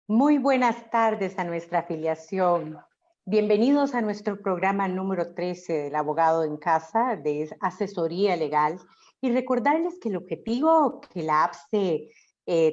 Muy buenas tardes a nuestra afiliación. Bienvenidos a nuestro programa número 13 del Abogado en Casa de Asesoría Legal. Y recordarles que el objetivo que la APSE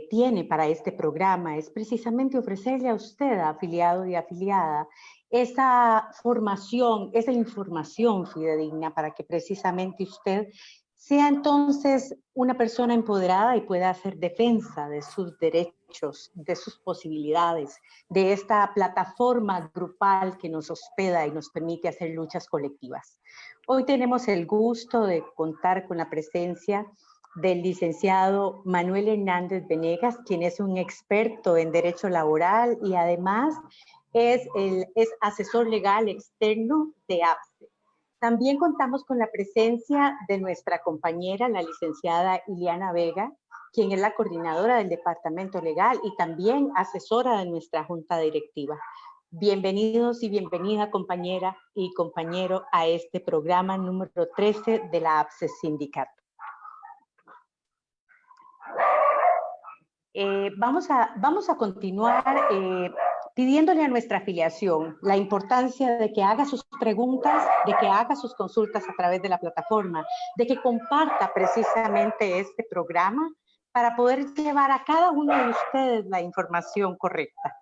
tiene para este programa es precisamente ofrecerle a usted, afiliado y afiliada, esa formación, esa información fidedigna para que precisamente usted sea entonces una persona empoderada y pueda hacer defensa de sus derechos, de sus posibilidades, de esta plataforma grupal que nos hospeda y nos permite hacer luchas colectivas. Hoy tenemos el gusto de contar con la presencia del licenciado Manuel Hernández Venegas, quien es un experto en derecho laboral y además es asesor legal externo de APSE. También contamos con la presencia de nuestra compañera, la licenciada Iliana Vega, quien es la coordinadora del Departamento Legal y también asesora de nuestra Junta Directiva. Bienvenidos y bienvenida, compañera y compañero, a este programa número 13 de la APSE Sindicato. Vamos a continuar pidiéndole a nuestra afiliación la importancia de que haga sus preguntas, de que haga sus consultas a través de la plataforma, de que comparta precisamente este programa para poder llevar a cada uno de ustedes la información correcta.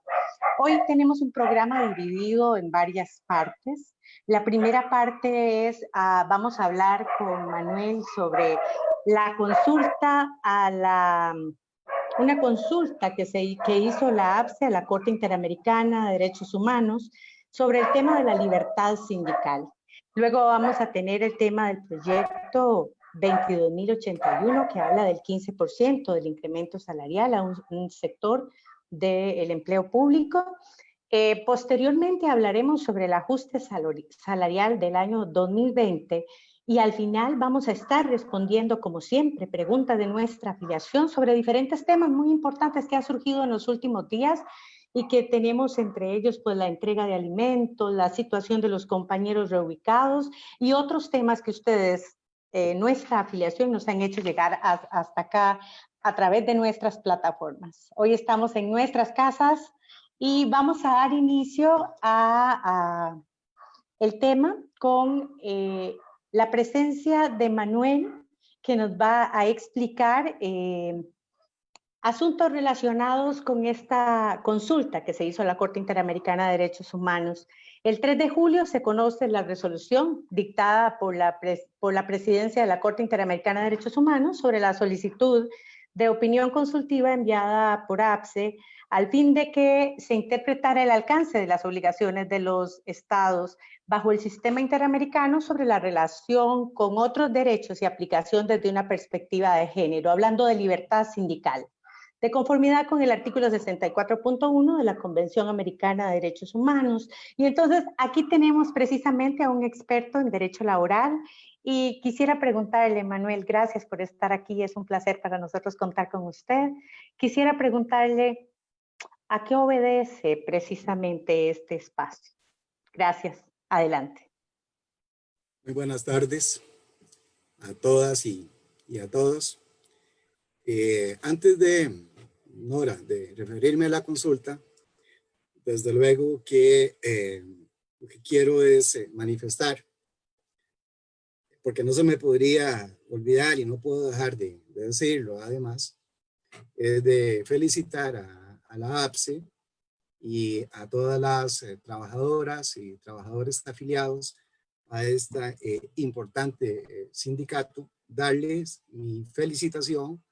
Hoy tenemos un programa dividido en varias partes. La primera parte es, vamos a hablar con Manuel sobre la consulta una consulta que hizo la APSE a la Corte Interamericana de Derechos Humanos sobre el tema de la libertad sindical. Luego vamos a tener el tema del proyecto 22.081 que habla del 15% del incremento salarial a un sector del empleo público. Posteriormente hablaremos sobre el ajuste salarial del año 2020 y al final vamos a estar respondiendo, como siempre, preguntas de nuestra afiliación sobre diferentes temas muy importantes que han surgido en los últimos días y que tenemos entre ellos pues la entrega de alimentos, la situación de los compañeros reubicados y otros temas que ustedes, nuestra afiliación, nos han hecho llegar hasta acá a través de nuestras plataformas. Hoy estamos en nuestras casas y vamos a dar inicio a el tema con la presencia de Manuel, que nos va a explicar asuntos relacionados con esta consulta que se hizo a la Corte Interamericana de Derechos Humanos. El 3 de julio se conoce la resolución dictada por la Presidencia de la Corte Interamericana de Derechos Humanos sobre la solicitud de opinión consultiva enviada por APSE al fin de que se interpretara el alcance de las obligaciones de los estados bajo el sistema interamericano sobre la relación con otros derechos y aplicación desde una perspectiva de género, hablando de libertad sindical, de conformidad con el artículo 64.1 de la Convención Americana de Derechos Humanos. Y entonces aquí tenemos precisamente a un experto en derecho laboral y quisiera preguntarle, Manuel, gracias por estar aquí, es un placer para nosotros contar con usted. Quisiera preguntarle, ¿a qué obedece precisamente este espacio? Gracias. Adelante. Muy buenas tardes a todas y a todos. Antes de, Nora, de referirme a la consulta, desde luego que lo que quiero es manifestar, porque no se me podría olvidar y no puedo dejar de decirlo, además, es de felicitar a la APSE y a todas las trabajadoras y trabajadores afiliados a este importante sindicato, darles mi felicitación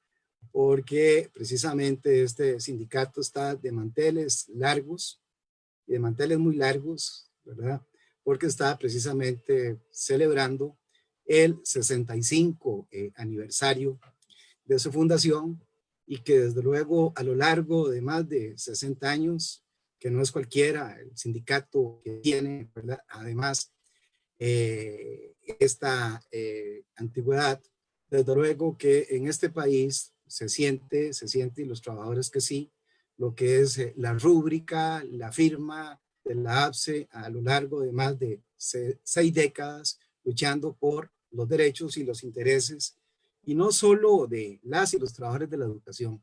porque precisamente este sindicato está de manteles largos, y de manteles muy largos, ¿verdad? Porque está precisamente celebrando el 65 aniversario de su fundación y que desde luego a lo largo de más de 60 años, que no es cualquiera el sindicato que tiene, ¿verdad? Además, esta antigüedad, desde luego que en este país se siente y los trabajadores que sí, lo que es la rúbrica, la firma de la APSE a lo largo de más de 6 décadas luchando por los derechos y los intereses, y no solo de las y los trabajadores de la educación,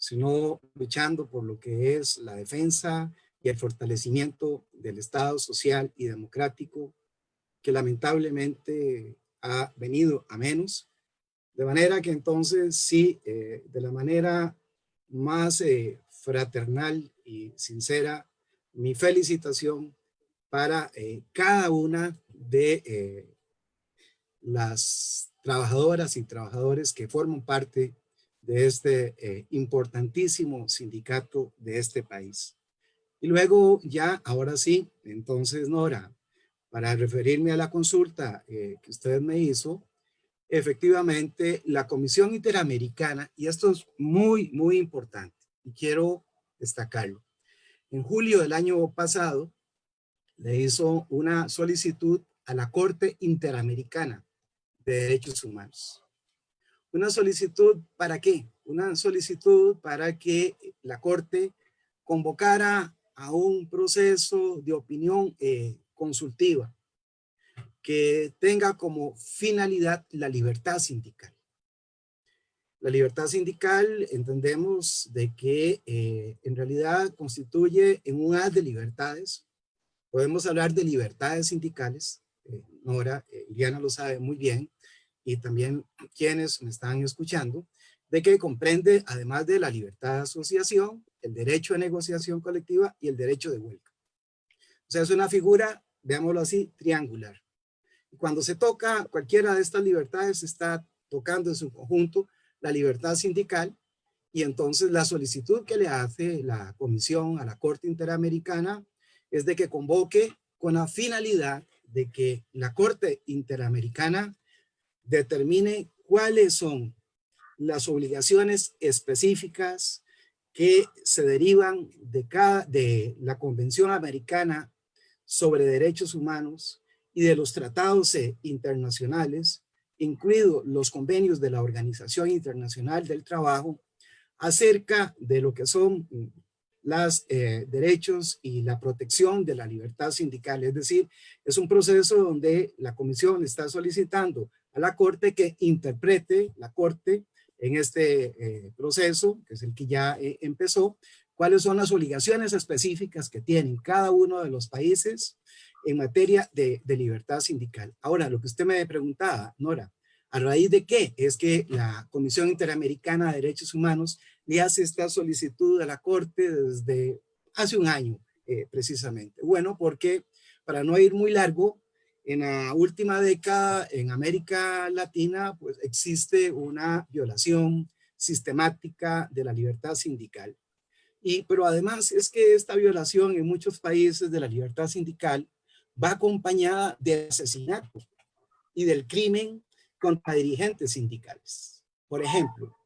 sino luchando por lo que es la defensa y el fortalecimiento del Estado social y democrático, que lamentablemente ha venido a menos. De manera que entonces sí, de la manera más fraternal y sincera, mi felicitación para cada una de las trabajadoras y trabajadores que forman parte de este importantísimo sindicato de este país. Y luego ya, ahora sí, entonces Nora, para referirme a la consulta que usted me hizo, efectivamente la Comisión Interamericana, y esto es muy, muy importante y quiero destacarlo, en julio del año pasado le hizo una solicitud a la Corte Interamericana de Derechos Humanos. ¿Una solicitud para qué? Una solicitud para que la Corte convocara a un proceso de opinión consultiva que tenga como finalidad la libertad sindical. La libertad sindical entendemos de que en realidad constituye en un haz de libertades. Podemos hablar de libertades sindicales, Nora, Iliana lo sabe muy bien, y también quienes me están escuchando, de que comprende, además de la libertad de asociación, el derecho de negociación colectiva y el derecho de huelga. O sea, es una figura, veámoslo así, triangular. Cuando se toca cualquiera de estas libertades, se está tocando en su conjunto la libertad sindical, y entonces la solicitud que le hace la Comisión a la Corte Interamericana es de que convoque con la finalidad de que la Corte Interamericana determine cuáles son las obligaciones específicas que se derivan de la Convención Americana sobre Derechos Humanos y de los tratados internacionales, incluidos los convenios de la Organización Internacional del Trabajo, acerca de lo que son los derechos y la protección de la libertad sindical. Es decir, es un proceso donde la Comisión está solicitando a la Corte que interprete, la Corte en este proceso, que es el que ya empezó, cuáles son las obligaciones específicas que tienen cada uno de los países en materia de libertad sindical. Ahora, lo que usted me preguntaba, Nora, ¿a raíz de qué? Es que la Comisión Interamericana de Derechos Humanos le hace esta solicitud a la Corte desde hace un año, precisamente. Bueno, porque para no ir muy largo, en la última década en América Latina, pues existe una violación sistemática de la libertad sindical. Pero además es que esta violación en muchos países de la libertad sindical va acompañada de asesinato y del crimen contra dirigentes sindicales. Por ejemplo,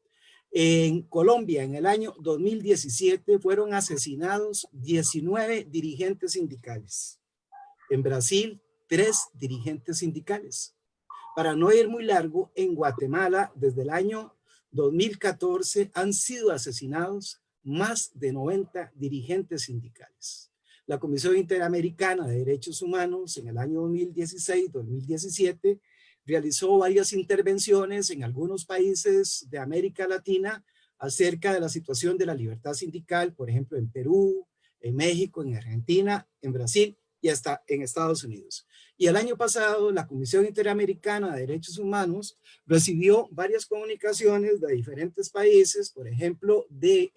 en Colombia, en el año 2017, fueron asesinados 19 dirigentes sindicales. En Brasil, 3 dirigentes sindicales. Para no ir muy largo, en Guatemala, desde el año 2014, han sido asesinados más de 90 dirigentes sindicales. La Comisión Interamericana de Derechos Humanos en el año 2016-2017 realizó varias intervenciones en algunos países de América Latina acerca de la situación de la libertad sindical, por ejemplo, en Perú, en México, en Argentina, en Brasil y hasta en Estados Unidos. Y el año pasado, la Comisión Interamericana de Derechos Humanos recibió varias comunicaciones de diferentes países, por ejemplo, de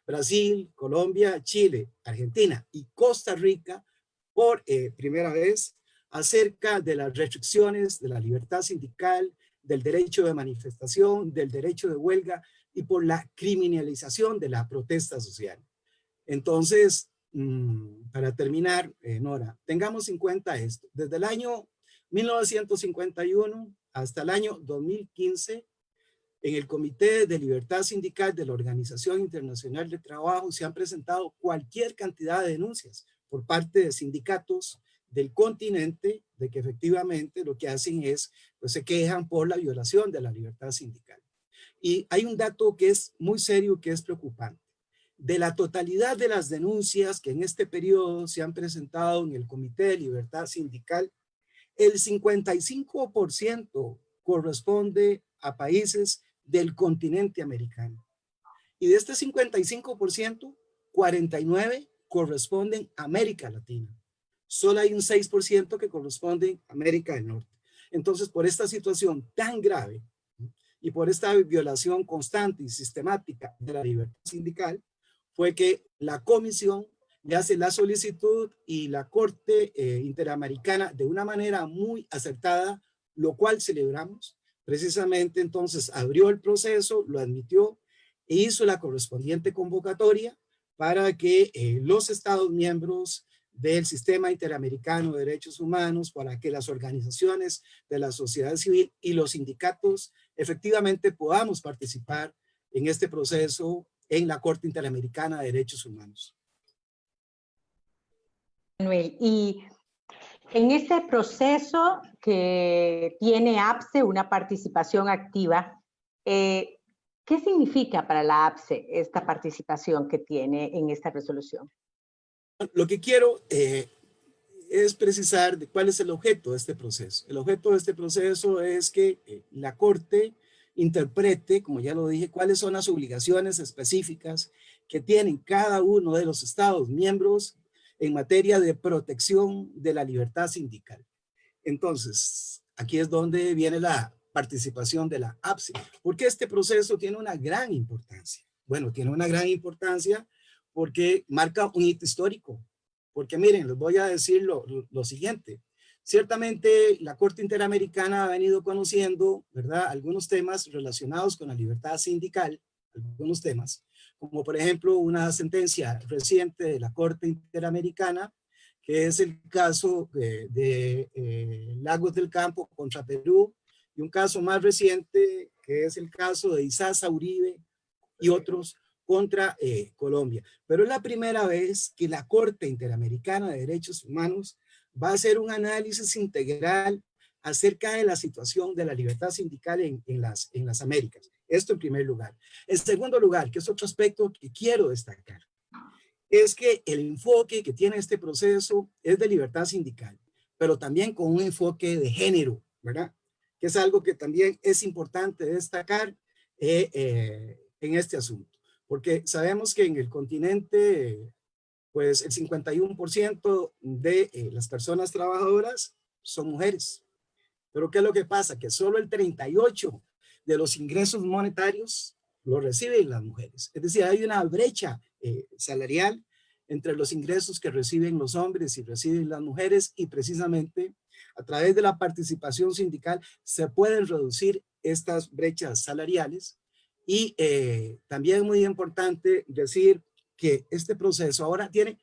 Brasil, Colombia, Chile, Argentina y Costa Rica, por primera vez, acerca de las restricciones de la libertad sindical, del derecho de manifestación, del derecho de huelga y por la criminalización de la protesta social. Entonces, para terminar, Nora, tengamos en cuenta esto. Desde el año 1951 hasta el año 2015, en el Comité de Libertad Sindical de la Organización Internacional de Trabajo se han presentado cualquier cantidad de denuncias por parte de sindicatos del continente de que efectivamente lo que hacen es, pues se quejan por la violación de la libertad sindical. Y hay un dato que es muy serio, que es preocupante. De la totalidad de las denuncias que en este periodo se han presentado en el Comité de Libertad Sindical, el 55% corresponde a países del continente americano Y de este 55%, 49% corresponden a América Latina. Solo hay un 6% que corresponde a América del Norte. Entonces, por esta situación tan grave y por esta violación constante y sistemática de la libertad sindical, fue que la comisión le hace la solicitud y la Corte Interamericana de una manera muy acertada, lo cual celebramos. Precisamente entonces abrió el proceso, lo admitió e hizo la correspondiente convocatoria para que los Estados miembros del Sistema Interamericano de Derechos Humanos, para que las organizaciones de la sociedad civil y los sindicatos efectivamente podamos participar en este proceso en la Corte Interamericana de Derechos Humanos. Manuel, y en este proceso que tiene APSE una participación activa, ¿qué significa para la APSE esta participación que tiene en esta resolución? Lo que quiero es precisar de cuál es el objeto de este proceso. El objeto de este proceso es que la Corte interprete, como ya lo dije, cuáles son las obligaciones específicas que tienen cada uno de los Estados miembros en materia de protección de la libertad sindical. Entonces, aquí es donde viene la participación de la APSE, porque este proceso tiene una gran importancia. Bueno, tiene una gran importancia porque marca un hito histórico. Porque miren, les voy a decir lo siguiente. Ciertamente la Corte Interamericana ha venido conociendo, ¿verdad?, algunos temas relacionados con la libertad sindical, algunos temas, como por ejemplo una sentencia reciente de la Corte Interamericana, que es el caso de Lagos del Campo contra Perú, y un caso más reciente, que es el caso de Isaza Uribe y otros contra Colombia. Pero es la primera vez que la Corte Interamericana de Derechos Humanos va a hacer un análisis integral acerca de la situación de la libertad sindical en las Américas. Esto en primer lugar. En segundo lugar, que es otro aspecto que quiero destacar, es que el enfoque que tiene este proceso es de libertad sindical, pero también con un enfoque de género, ¿verdad? Que es algo que también es importante destacar en este asunto, porque sabemos que en el continente, pues el 51% de las personas trabajadoras son mujeres. Pero ¿qué es lo que pasa? Que solo el 38% de los ingresos monetarios lo reciben las mujeres. Es decir, hay una brecha salarial entre los ingresos que reciben los hombres y reciben las mujeres, y precisamente a través de la participación sindical se pueden reducir estas brechas salariales. Y también muy importante decir que este proceso ahora tiene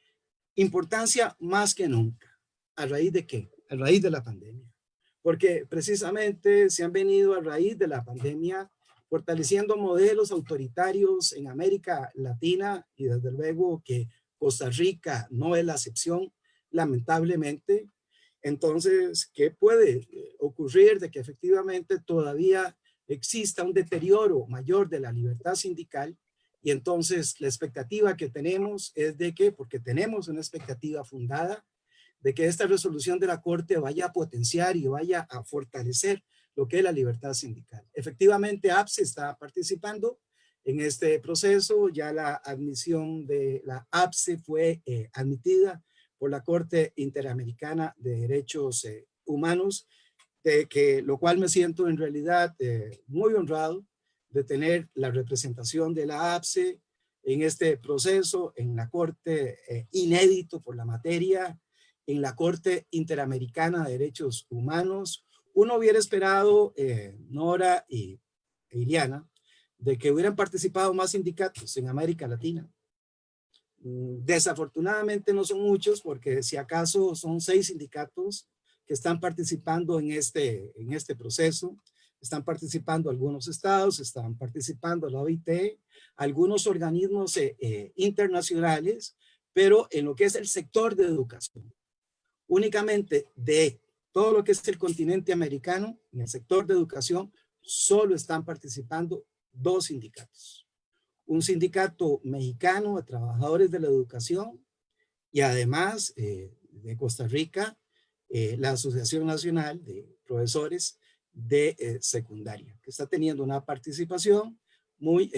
importancia más que nunca. ¿A raíz de qué? A raíz de la pandemia. Porque precisamente se han venido a raíz de la pandemia fortaleciendo modelos autoritarios en América Latina, y desde luego que Costa Rica no es la excepción, lamentablemente. Entonces, ¿qué puede ocurrir de que efectivamente todavía exista un deterioro mayor de la libertad sindical? Y entonces la expectativa que tenemos es de que, porque tenemos una expectativa fundada, de que esta resolución de la Corte vaya a potenciar y vaya a fortalecer lo que es la libertad sindical. Efectivamente, APSE está participando en este proceso. Ya la admisión de la APSE fue admitida por la Corte Interamericana de Derechos Humanos, lo cual me siento en realidad muy honrado de tener la representación de la APSE en este proceso, en la Corte inédito por la materia, en la Corte Interamericana de Derechos Humanos. Uno hubiera esperado, Nora e Iliana, de que hubieran participado más sindicatos en América Latina. Desafortunadamente no son muchos, porque si acaso son 6 sindicatos que están participando en este proceso. Están participando algunos estados, están participando la OIT, algunos organismos internacionales, pero en lo que es el sector de educación, únicamente de todo lo que es el continente americano, en el sector de educación, solo están participando 2 sindicatos. Un sindicato mexicano de trabajadores de la educación, y además de Costa Rica, la Asociación Nacional de Profesores de Secundaria, que está teniendo una participación muy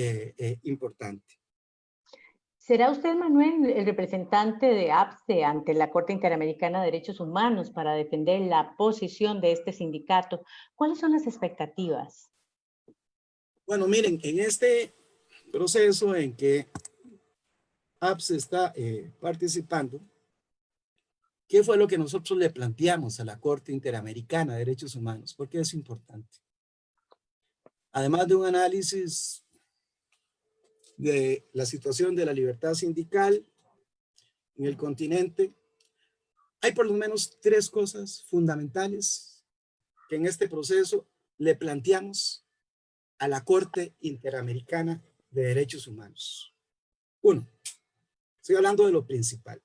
importante. ¿Será usted, Manuel, el representante de APSE ante la Corte Interamericana de Derechos Humanos para defender la posición de este sindicato? ¿Cuáles son las expectativas? Bueno, miren, en este proceso en que APSE está participando, ¿qué fue lo que nosotros le planteamos a la Corte Interamericana de Derechos Humanos? Porque es importante. Además de un análisis de la situación de la libertad sindical en el continente, hay por lo menos tres cosas fundamentales que en este proceso le planteamos a la Corte Interamericana de Derechos Humanos. Uno, estoy hablando de lo principal.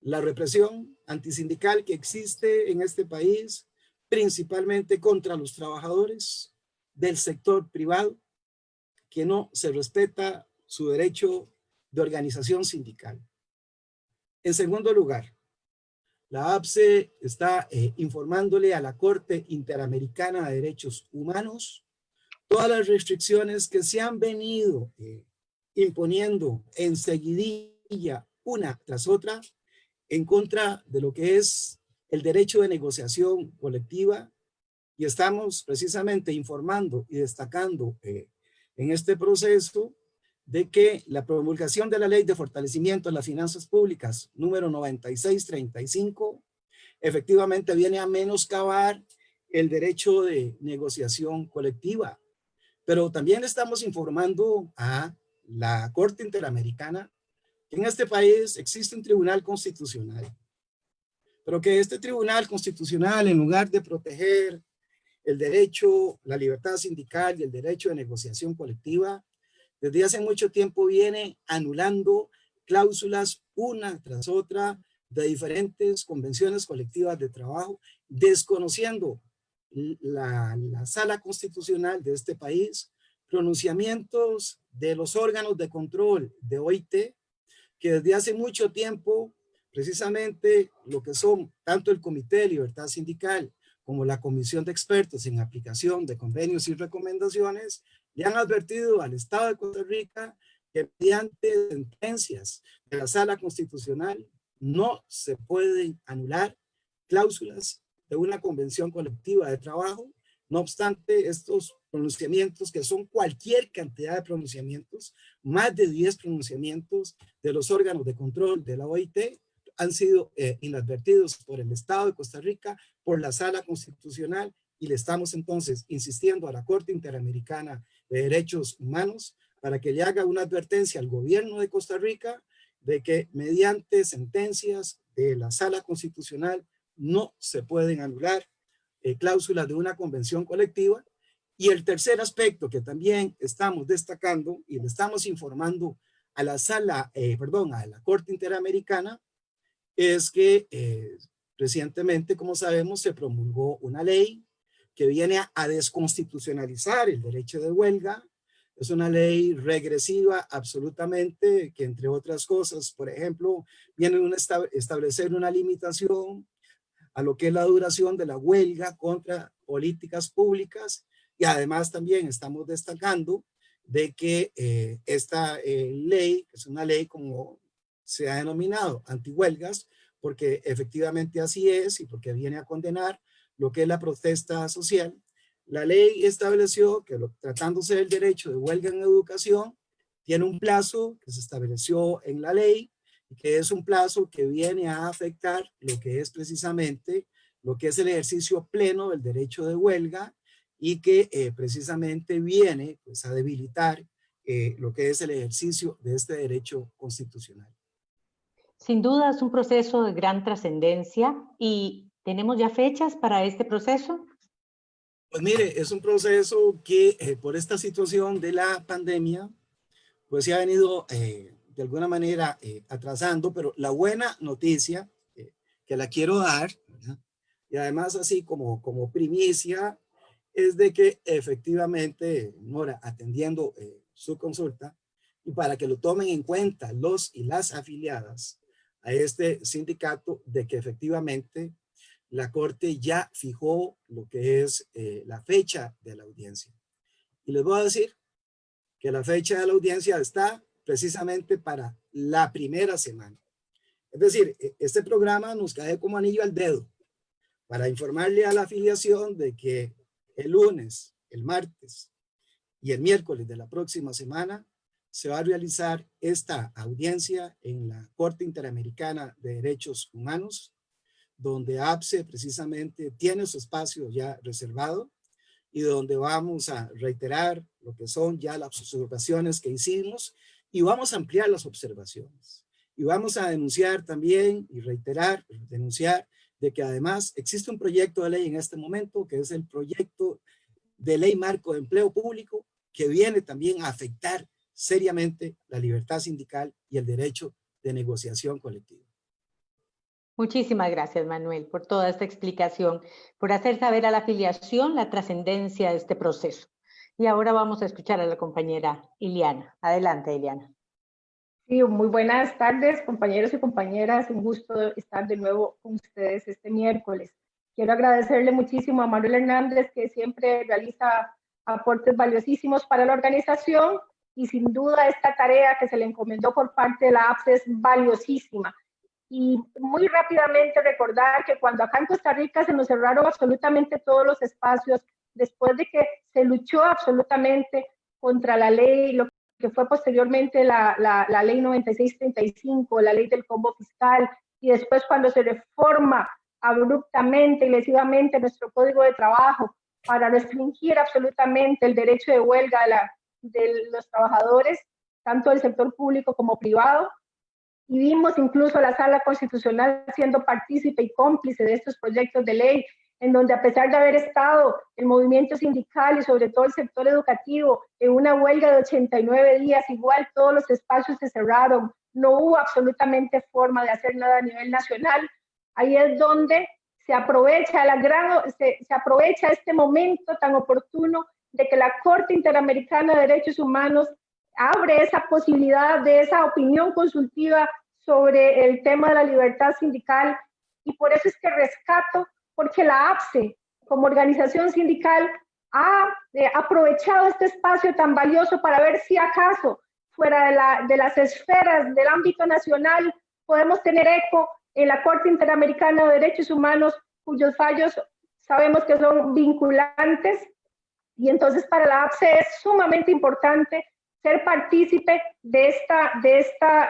La represión antisindical que existe en este país, principalmente contra los trabajadores del sector privado, que no se respeta su derecho de organización sindical. En segundo lugar, la APSE está informándole a la Corte Interamericana de Derechos Humanos todas las restricciones que se han venido imponiendo en seguidilla una tras otra en contra de lo que es el derecho de negociación colectiva, y estamos precisamente informando y destacando en este proceso de que la promulgación de la Ley de Fortalecimiento de las Finanzas Públicas número 9635 efectivamente viene a menoscabar el derecho de negociación colectiva. Pero también estamos informando a la Corte Interamericana que en este país existe un tribunal constitucional, pero que este tribunal constitucional, en lugar de proteger el derecho, la libertad sindical y el derecho de negociación colectiva, desde hace mucho tiempo viene anulando cláusulas una tras otra de diferentes convenciones colectivas de trabajo, desconociendo la sala constitucional de este país, pronunciamientos de los órganos de control de OIT, que desde hace mucho tiempo, precisamente lo que son tanto el Comité de Libertad Sindical como la Comisión de Expertos en Aplicación de Convenios y Recomendaciones, le han advertido al Estado de Costa Rica que mediante sentencias de la Sala Constitucional no se pueden anular cláusulas de una convención colectiva de trabajo. No obstante, estos pronunciamientos, que son cualquier cantidad de pronunciamientos, más de 10 pronunciamientos de los órganos de control de la OIT, han sido inadvertidos por el Estado de Costa Rica, por la Sala Constitucional, y le estamos entonces insistiendo a la Corte Interamericana de Derechos Humanos para que le haga una advertencia al gobierno de Costa Rica de que mediante sentencias de la Sala Constitucional no se pueden anular cláusulas de una convención colectiva. Y el tercer aspecto que también estamos destacando y le estamos informando a la a la Corte Interamericana, es que recientemente, como sabemos, se promulgó una ley que viene a desconstitucionalizar el derecho de huelga. Es una ley regresiva absolutamente, que entre otras cosas, por ejemplo, viene a establecer una limitación a lo que es la duración de la huelga contra políticas públicas, y además también estamos destacando de que esta ley, que es una ley como se ha denominado antihuelgas, porque efectivamente así es y porque viene a condenar lo que es la protesta social. La ley estableció que tratándose del derecho de huelga en educación, tiene un plazo que se estableció en la ley, que es un plazo que viene a afectar lo que es precisamente lo que es el ejercicio pleno del derecho de huelga, y que precisamente viene pues, a debilitar lo que es el ejercicio de este derecho constitucional. Sin duda es un proceso de gran trascendencia. ¿Y tenemos ya fechas para este proceso? Pues mire, es un proceso que por esta situación de la pandemia, pues se ha venido de alguna manera atrasando, pero la buena noticia que la quiero dar, ¿verdad? Y además así como primicia, es de que efectivamente, Nora, atendiendo su consulta, y para que lo tomen en cuenta los y las afiliadas a este sindicato, de que efectivamente la Corte ya fijó lo que es la fecha de la audiencia. Y les voy a decir que la fecha de la audiencia está precisamente para la primera semana. Es decir, este programa nos cae como anillo al dedo para informarle a la afiliación de que el lunes, el martes y el miércoles de la próxima semana se va a realizar esta audiencia en la Corte Interamericana de Derechos Humanos, donde APSE precisamente tiene su espacio ya reservado y donde vamos a reiterar lo que son ya las observaciones que hicimos y vamos a ampliar las observaciones. Y vamos a denunciar también y reiterar, denunciar de que además existe un proyecto de ley en este momento que es el proyecto de ley marco de empleo público que viene también a afectar seriamente la libertad sindical y el derecho de negociación colectiva. Muchísimas gracias, Manuel, por toda esta explicación, por hacer saber a la afiliación la trascendencia de este proceso. Y ahora vamos a escuchar a la compañera Iliana. Adelante, Iliana. Sí, muy buenas tardes, compañeros y compañeras. Un gusto estar de nuevo con ustedes este miércoles. Quiero agradecerle muchísimo a Manuel Hernández, que siempre realiza aportes valiosísimos para la organización, y sin duda esta tarea que se le encomendó por parte de la APSE es valiosísima. Y muy rápidamente recordar que cuando acá en Costa Rica se nos cerraron absolutamente todos los espacios, después de que se luchó absolutamente contra la ley, lo que fue posteriormente la ley 9635, la ley del combo fiscal, y después cuando se reforma abruptamente y lesivamente nuestro código de trabajo para restringir absolutamente el derecho de huelga de los trabajadores, tanto del sector público como privado, y vimos incluso a la Sala Constitucional siendo partícipe y cómplice de estos proyectos de ley, en donde a pesar de haber estado el movimiento sindical y sobre todo el sector educativo en una huelga de 89 días, igual todos los espacios se cerraron, no hubo absolutamente forma de hacer nada a nivel nacional. Ahí es donde se aprovecha, se aprovecha este momento tan oportuno de que la Corte Interamericana de Derechos Humanos abre esa posibilidad de esa opinión consultiva sobre el tema de la libertad sindical, y por eso es que rescato, porque la APSE como organización sindical ha aprovechado este espacio tan valioso para ver si acaso fuera de las esferas del ámbito nacional podemos tener eco en la Corte Interamericana de Derechos Humanos, cuyos fallos sabemos que son vinculantes, y entonces para la APSE es sumamente importante ser partícipe de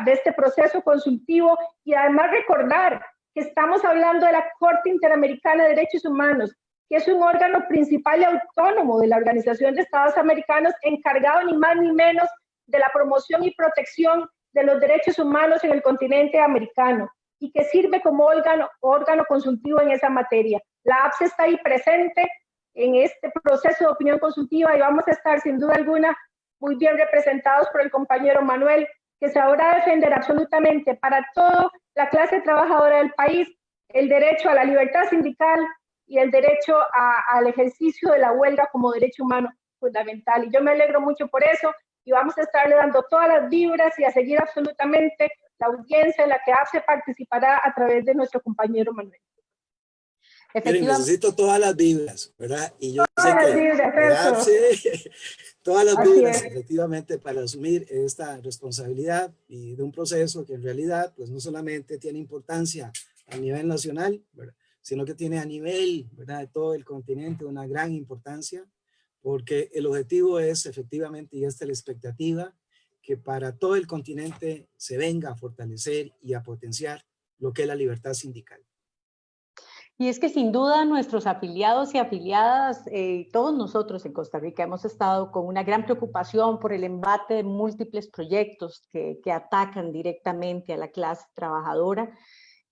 este proceso consultivo, y además recordar que estamos hablando de la Corte Interamericana de Derechos Humanos, que es un órgano principal y autónomo de la Organización de Estados Americanos, encargado ni más ni menos de la promoción y protección de los derechos humanos en el continente americano, y que sirve como órgano consultivo en esa materia. La APSE está ahí presente en este proceso de opinión consultiva, y vamos a estar sin duda alguna muy bien representados por el compañero Manuel, que sabrá defender absolutamente para toda la clase trabajadora del país el derecho a la libertad sindical y el derecho al ejercicio de la huelga como derecho humano fundamental. Y yo me alegro mucho por eso, y vamos a estarle dando todas las vibras y a seguir absolutamente la audiencia en la que APSE participará a través de nuestro compañero Manuel. Miren, necesito todas las vibras, ¿verdad? Y yo sé que todas las vibras, efectivamente, para asumir esta responsabilidad y de un proceso que en realidad, pues no solamente tiene importancia a nivel nacional, ¿verdad?, sino que tiene a nivel, ¿verdad?, de todo el continente una gran importancia, porque el objetivo es efectivamente, y esta es la expectativa, que para todo el continente se venga a fortalecer y a potenciar lo que es la libertad sindical. Y es que sin duda nuestros afiliados y afiliadas, todos nosotros en Costa Rica hemos estado con una gran preocupación por el embate de múltiples proyectos que atacan directamente a la clase trabajadora.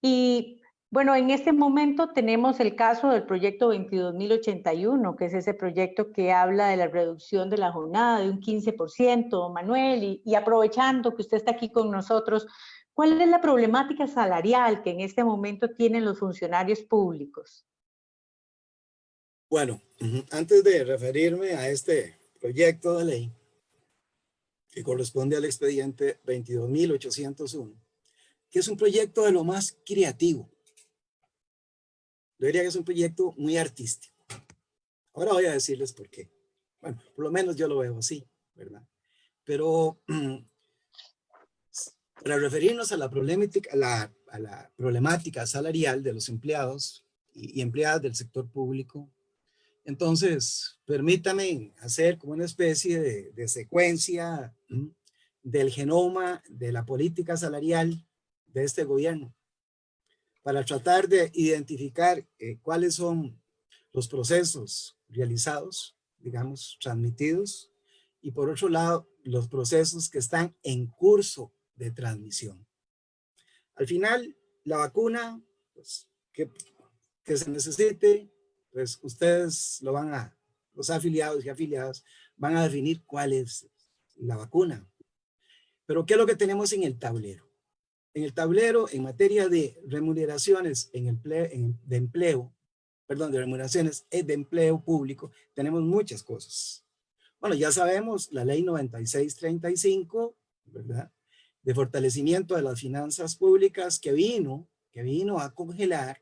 Y bueno, en este momento tenemos el caso del proyecto 22.081, que es ese proyecto que habla de la reducción de la jornada de un 15%, Manuel, y aprovechando que usted está aquí con nosotros, ¿cuál es la problemática salarial que en este momento tienen los funcionarios públicos? Bueno, antes de referirme a este proyecto de ley, que corresponde al expediente 22.801, que es un proyecto de lo más creativo. Yo diría que es un proyecto muy artístico. Ahora voy a decirles por qué. Bueno, por lo menos yo lo veo así, ¿verdad? pero para referirnos a la problemática, a la problemática salarial de los empleados y empleadas del sector público, entonces permítame hacer como una especie de secuencia del genoma de la política salarial de este gobierno, para tratar de identificar cuáles son los procesos realizados, digamos, transmitidos, y por otro lado, los procesos que están en curso de transmisión. Al final, la vacuna, pues, que se necesite, pues ustedes lo van a, los afiliados y afiliadas, van a definir cuál es la vacuna. Pero ¿qué es lo que tenemos en el tablero? En el tablero, en materia de remuneraciones de remuneraciones de empleo público, tenemos muchas cosas. Bueno, ya sabemos la ley 9635, ¿verdad? De fortalecimiento de las finanzas públicas que vino a congelar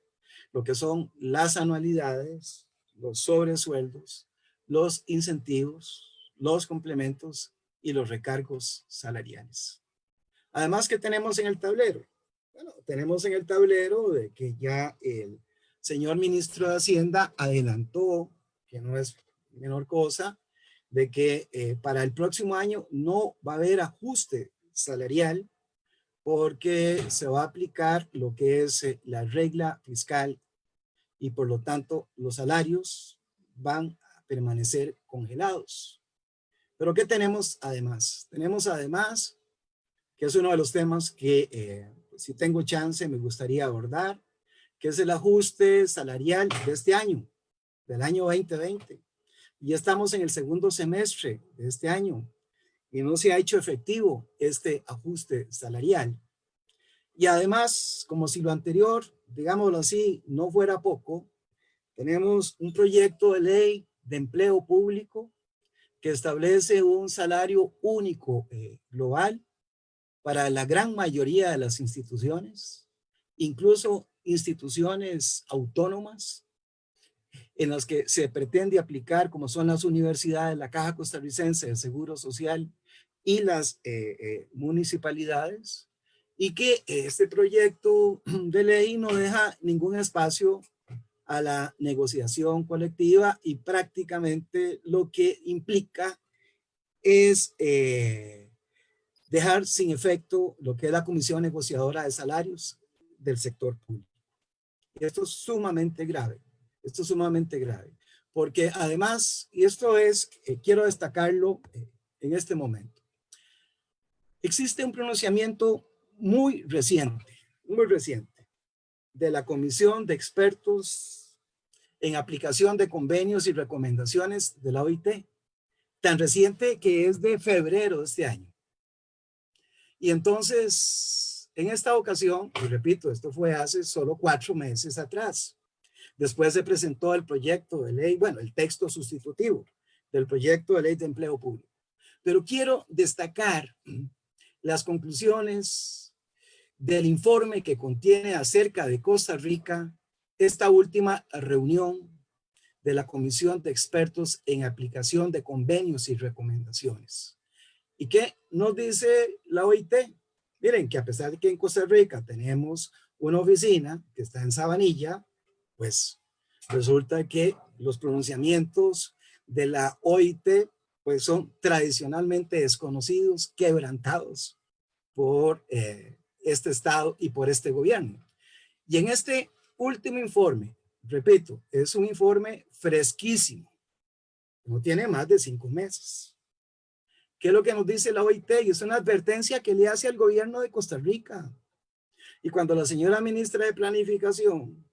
lo que son las anualidades, los sobresueldos, los incentivos, los complementos y los recargos salariales. Además, ¿qué tenemos en el tablero? Bueno, tenemos en el tablero de que ya el señor ministro de Hacienda adelantó, que no es menor cosa, de que para el próximo año no va a haber ajuste salarial porque se va a aplicar lo que es la regla fiscal y por lo tanto los salarios van a permanecer congelados. Pero ¿qué tenemos además? Tenemos además, que es uno de los temas que si tengo chance me gustaría abordar, que es el ajuste salarial de este año, del año 2020. Y estamos en el segundo semestre de este año y no se ha hecho efectivo este ajuste salarial. Y además, como si lo anterior, digámoslo así, no fuera poco, tenemos un proyecto de ley de empleo público que establece un salario único global para la gran mayoría de las instituciones, incluso instituciones autónomas, en las que se pretende aplicar, como son las universidades, la Caja Costarricense de Seguro Social y las municipalidades, y que este proyecto de ley no deja ningún espacio a la negociación colectiva y prácticamente lo que implica es dejar sin efecto lo que es la Comisión Negociadora de Salarios del sector público. Y esto es sumamente grave. Esto es sumamente grave, porque además, y esto es, quiero destacarlo en este momento, existe un pronunciamiento muy reciente de la Comisión de Expertos en Aplicación de Convenios y Recomendaciones de la OIT, tan reciente que es de febrero de este año. Y entonces, en esta ocasión, y repito, esto fue hace solo 4 meses atrás, después se presentó el proyecto de ley, bueno, el texto sustitutivo del proyecto de ley de empleo público. Pero quiero destacar las conclusiones del informe que contiene acerca de Costa Rica esta última reunión de la Comisión de Expertos en Aplicación de Convenios y Recomendaciones. ¿Y qué nos dice la OIT? Miren que a pesar de que en Costa Rica tenemos una oficina que está en Sabanilla, pues resulta que los pronunciamientos de la OIT pues son tradicionalmente desconocidos, quebrantados por este Estado y por este gobierno. Y en este último informe, repito, es un informe fresquísimo, no tiene más de 5 meses. ¿Qué es lo que nos dice la OIT? Y es una advertencia que le hace al gobierno de Costa Rica. Y cuando la señora ministra de Planificación,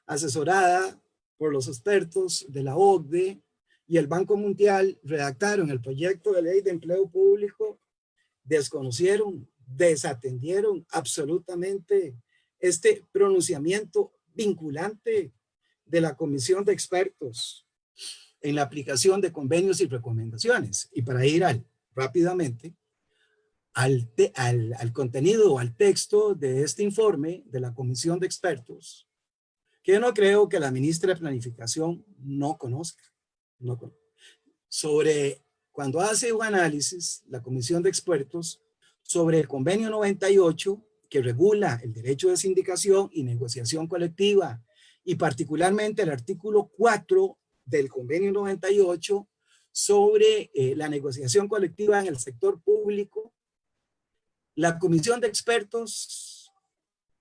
asesorada por los expertos de la OCDE y el Banco Mundial, redactaron el proyecto de ley de empleo público, desconocieron, desatendieron absolutamente este pronunciamiento vinculante de la Comisión de Expertos en la aplicación de convenios y recomendaciones. Y para ir rápidamente al contenido o al texto de este informe de la Comisión de Expertos, que yo no creo que la ministra de Planificación no conozca, sobre cuando hace un análisis, la comisión de expertos, sobre el convenio 98, que regula el derecho de sindicación y negociación colectiva, y particularmente el artículo 4 del convenio 98 sobre la negociación colectiva en el sector público, la comisión de expertos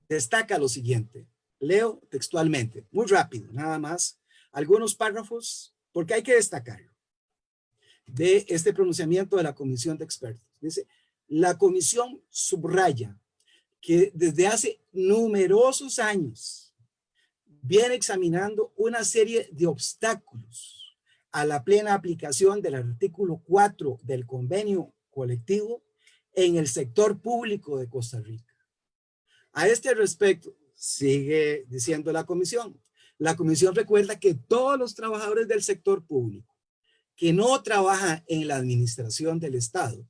destaca lo siguiente. Leo textualmente, muy rápido, nada más, algunos párrafos, porque hay que destacarlo, de este pronunciamiento de la comisión de expertos. Dice, la comisión subraya que desde hace numerosos años viene examinando una serie de obstáculos a la plena aplicación del artículo 4 del convenio colectivo en el sector público de Costa Rica. A este respecto, sigue diciendo la comisión recuerda que todos los trabajadores del sector público que no trabajan en la administración del Estado,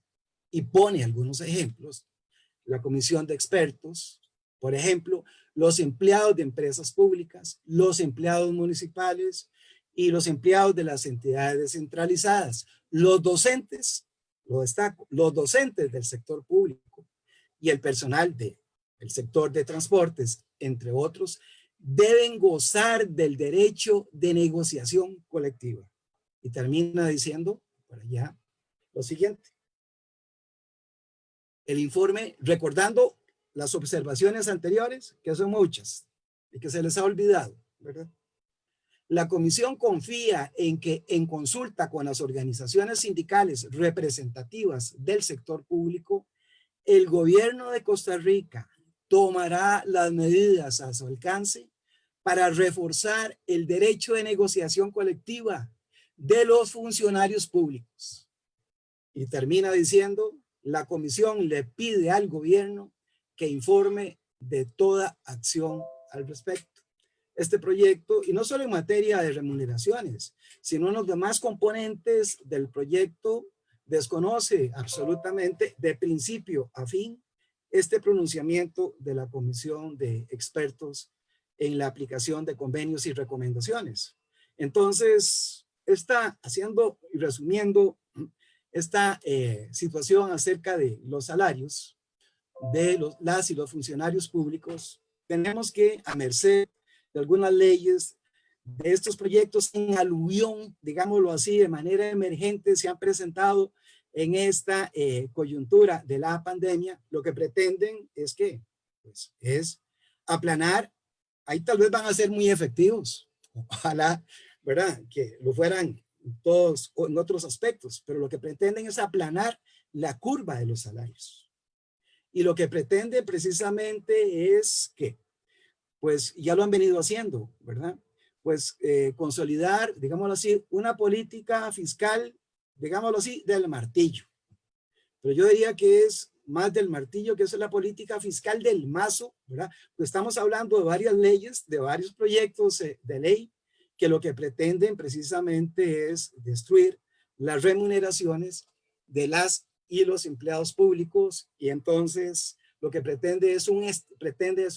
y pone algunos ejemplos, la comisión de expertos, por ejemplo, los empleados de empresas públicas, los empleados municipales y los empleados de las entidades descentralizadas, los docentes, lo destaco, los docentes del sector público y el personal del sector de transportes, entre otros, deben gozar del derecho de negociación colectiva. Y termina diciendo, por allá, lo siguiente. El informe, recordando las observaciones anteriores, que son muchas, y que se les ha olvidado, ¿verdad? La comisión confía en que en consulta con las organizaciones sindicales representativas del sector público, el gobierno de Costa Rica tomará las medidas a su alcance para reforzar el derecho de negociación colectiva de los funcionarios públicos. Y termina diciendo, la comisión le pide al gobierno que informe de toda acción al respecto. Este proyecto, y no solo en materia de remuneraciones, sino en los demás componentes del proyecto, desconoce absolutamente de principio a fin este pronunciamiento de la comisión de expertos en la aplicación de convenios y recomendaciones. Entonces, está haciendo y resumiendo esta situación acerca de los salarios de las y los funcionarios públicos. Tenemos que, a merced de algunas leyes, de estos proyectos en aluvión, digámoslo así, de manera emergente, se han presentado en esta coyuntura de la pandemia. Lo que pretenden es que, pues, es aplanar. Ahí tal vez van a ser muy efectivos, ojalá, ¿verdad?, que lo fueran todos en otros aspectos, pero lo que pretenden es aplanar la curva de los salarios. Y lo que pretende precisamente es que, pues ya lo han venido haciendo, ¿verdad? Pues consolidar, digámoslo así, una política fiscal, digámoslo así, del martillo. Pero yo diría que es más del martillo, que es la política fiscal del mazo, ¿verdad? Pues estamos hablando de varias leyes, de varios proyectos de ley, que lo que pretenden precisamente es destruir las remuneraciones de las y los empleados públicos, y entonces lo que pretende es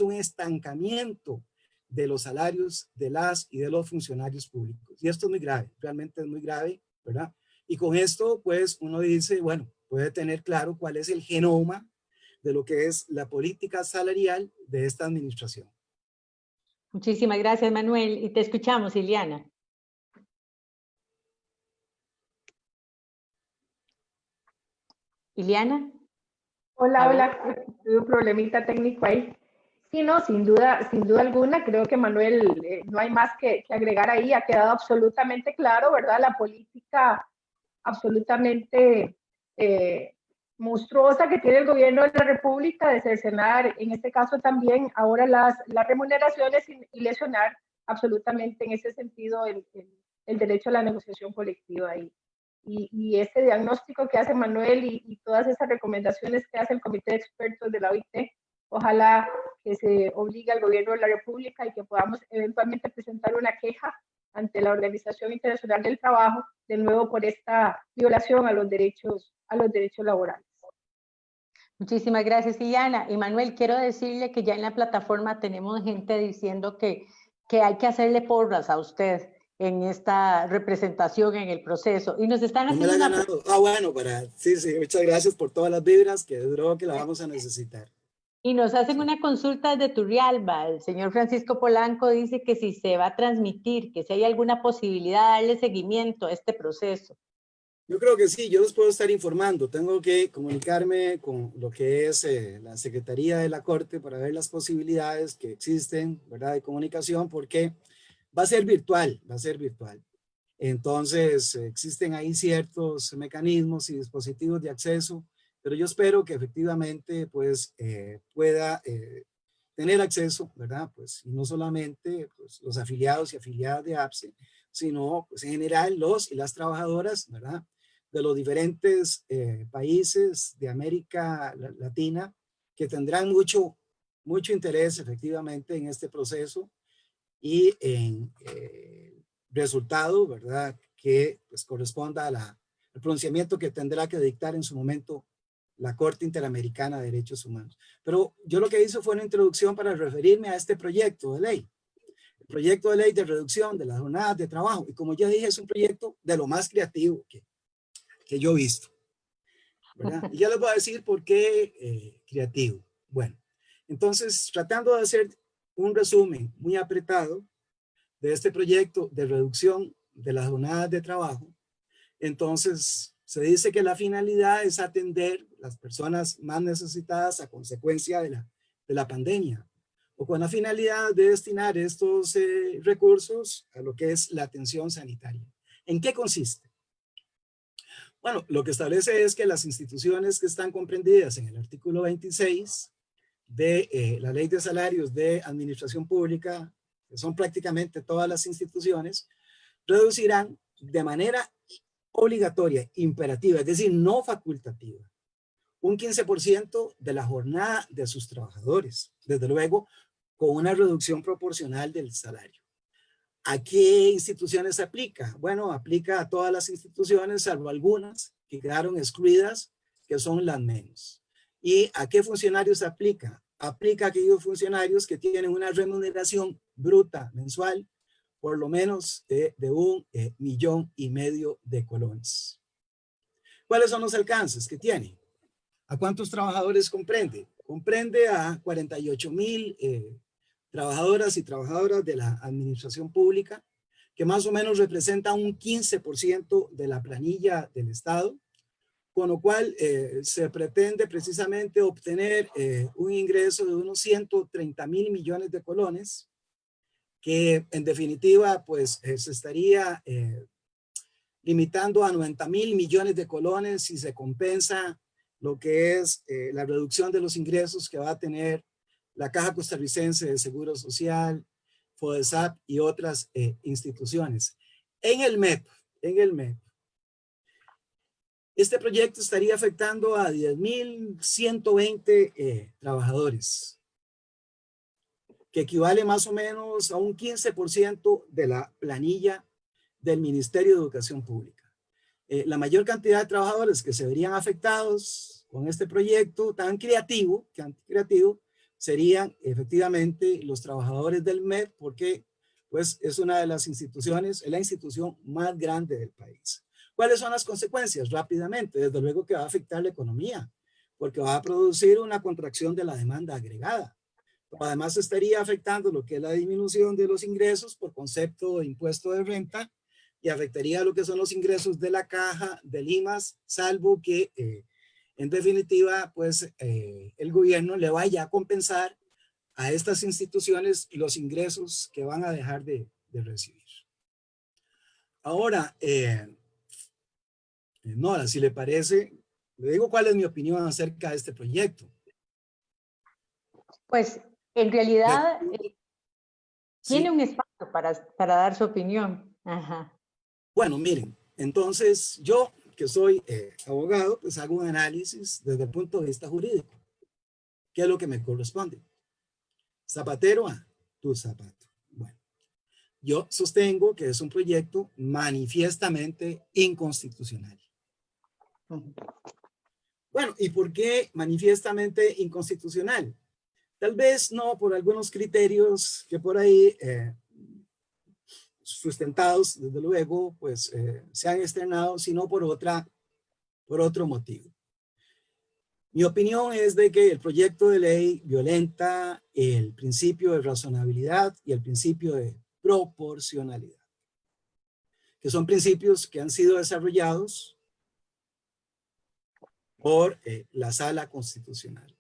un estancamiento de los salarios de las y de los funcionarios públicos. Y esto es muy grave, realmente es muy grave, ¿verdad? Y con esto, pues, uno dice, bueno, puede tener claro cuál es el genoma de lo que es la política salarial de esta administración. Muchísimas gracias, Manuel. Y te escuchamos, Ileana. Ileana. Hola, tuve un problemita técnico ahí. Sí, no, sin duda alguna, creo que Manuel, no hay más que agregar ahí, ha quedado absolutamente claro, ¿verdad? La política absolutamente monstruosa que tiene el gobierno de la República de cercenar, en este caso también, ahora las remuneraciones y lesionar absolutamente en ese sentido el derecho a la negociación colectiva. Y ese diagnóstico que hace Manuel y todas esas recomendaciones que hace el Comité de Expertos de la OIT, ojalá que se obligue al gobierno de la República y que podamos eventualmente presentar una queja ante la Organización Internacional del Trabajo, de nuevo por esta violación a los derechos laborales. Muchísimas gracias, Ileana. Y Manuel, quiero decirle que ya en la plataforma tenemos gente diciendo que hay que hacerle porras a usted en esta representación en el proceso. Y nos están No me haciendo la he una... ganado. Ah, bueno, sí, muchas gracias por todas las vibras, que creo que la vamos a necesitar. Y nos hacen una consulta de Turrialba. El señor Francisco Polanco dice que si se va a transmitir, que si hay alguna posibilidad de darle seguimiento a este proceso. Yo creo que sí, yo los puedo estar informando. Tengo que comunicarme con lo que es la Secretaría de la Corte para ver las posibilidades que existen, ¿verdad?, de comunicación, porque va a ser virtual, va a ser virtual. Entonces, existen ahí ciertos mecanismos y dispositivos de acceso, pero yo espero que efectivamente pues pueda tener acceso, ¿verdad? Pues y no solamente pues, los afiliados y afiliadas de APSE, sino pues en general los y las trabajadoras, ¿verdad?, de los diferentes países de América Latina que tendrán mucho interés efectivamente en este proceso y en resultado, ¿verdad?, que pues corresponda al pronunciamiento que tendrá que dictar en su momento la Corte Interamericana de Derechos Humanos. Pero yo lo que hice fue una introducción para referirme a este proyecto de ley. El proyecto de ley de reducción de las jornadas de trabajo. Y como ya dije, es un proyecto de lo más creativo que yo he visto, ¿verdad? Y ya les voy a decir por qué creativo. Bueno, entonces, tratando de hacer un resumen muy apretado de este proyecto de reducción de las jornadas de trabajo, entonces se dice que la finalidad es atender las personas más necesitadas a consecuencia de la pandemia, o con la finalidad de destinar estos recursos a lo que es la atención sanitaria. ¿En qué consiste? Bueno, lo que establece es que las instituciones que están comprendidas en el artículo 26 de la Ley de Salarios de Administración Pública, que son prácticamente todas las instituciones, reducirán de manera obligatoria, imperativa, es decir, no facultativa, un 15% de la jornada de sus trabajadores, desde luego con una reducción proporcional del salario. ¿A qué instituciones se aplica? Bueno, aplica a todas las instituciones, salvo algunas que quedaron excluidas, que son las menos. ¿Y a qué funcionarios se aplica? Aplica a aquellos funcionarios que tienen una remuneración bruta mensual por lo menos de 1,5 millones de colones. ¿Cuáles son los alcances que tiene? ¿A cuántos trabajadores comprende? Comprende a 48,000 trabajadoras y trabajadoras de la administración pública, que más o menos representa un 15% de la planilla del Estado, con lo cual se pretende precisamente obtener un ingreso de unos 130,000 millones de colones, que en definitiva pues se estaría limitando a 90,000 millones de colones si se compensa lo que es la reducción de los ingresos que va a tener la Caja Costarricense de Seguro Social, FODESAP y otras instituciones. En el MEP, este proyecto estaría afectando a 10,120 trabajadores, que equivale más o menos a un 15% de la planilla del Ministerio de Educación Pública. La mayor cantidad de trabajadores que se verían afectados con este proyecto tan creativo, serían efectivamente los trabajadores del MEP, porque pues es una de las instituciones, es la institución más grande del país. ¿Cuáles son las consecuencias? Rápidamente, desde luego que va a afectar la economía, porque va a producir una contracción de la demanda agregada. Además estaría afectando lo que es la disminución de los ingresos por concepto de impuesto de renta, y afectaría lo que son los ingresos de la caja, del IMAS, salvo que en definitiva pues el gobierno le vaya a compensar a estas instituciones los ingresos que van a dejar de recibir. Ahora, Nora, si le parece, le digo cuál es mi opinión acerca de este proyecto. Pues en realidad tiene Sí. un espacio para dar su opinión. Ajá. Bueno, miren, entonces yo que soy abogado, pues hago un análisis desde el punto de vista jurídico. ¿Qué es lo que me corresponde? Zapatero a tu zapato. Bueno, yo sostengo que es un proyecto manifiestamente inconstitucional. Bueno, ¿y por qué manifiestamente inconstitucional? Tal vez no por algunos criterios que por ahí sustentados, desde luego, pues se han externado, sino por otro motivo. Mi opinión es de que el proyecto de ley violenta el principio de razonabilidad y el principio de proporcionalidad, que son principios que han sido desarrollados por la Sala Constitucional.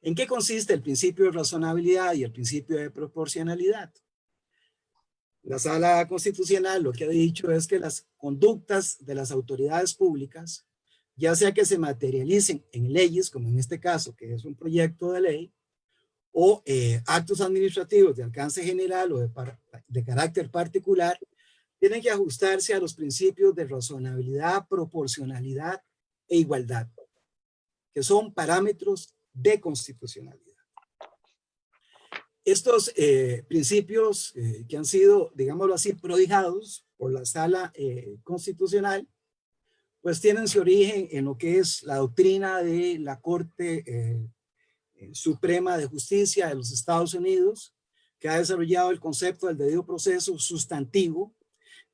¿En qué consiste el principio de razonabilidad y el principio de proporcionalidad? La Sala Constitucional lo que ha dicho es que las conductas de las autoridades públicas, ya sea que se materialicen en leyes, como en este caso, que es un proyecto de ley, o actos administrativos de alcance general o de carácter particular, tienen que ajustarse a los principios de razonabilidad, proporcionalidad e igualdad, que son parámetros de constitucionalidad. Estos principios que han sido, digámoslo así, prodigados por la Sala Constitucional, pues tienen su origen en lo que es la doctrina de la Corte Suprema de Justicia de los Estados Unidos, que ha desarrollado el concepto del debido proceso sustantivo,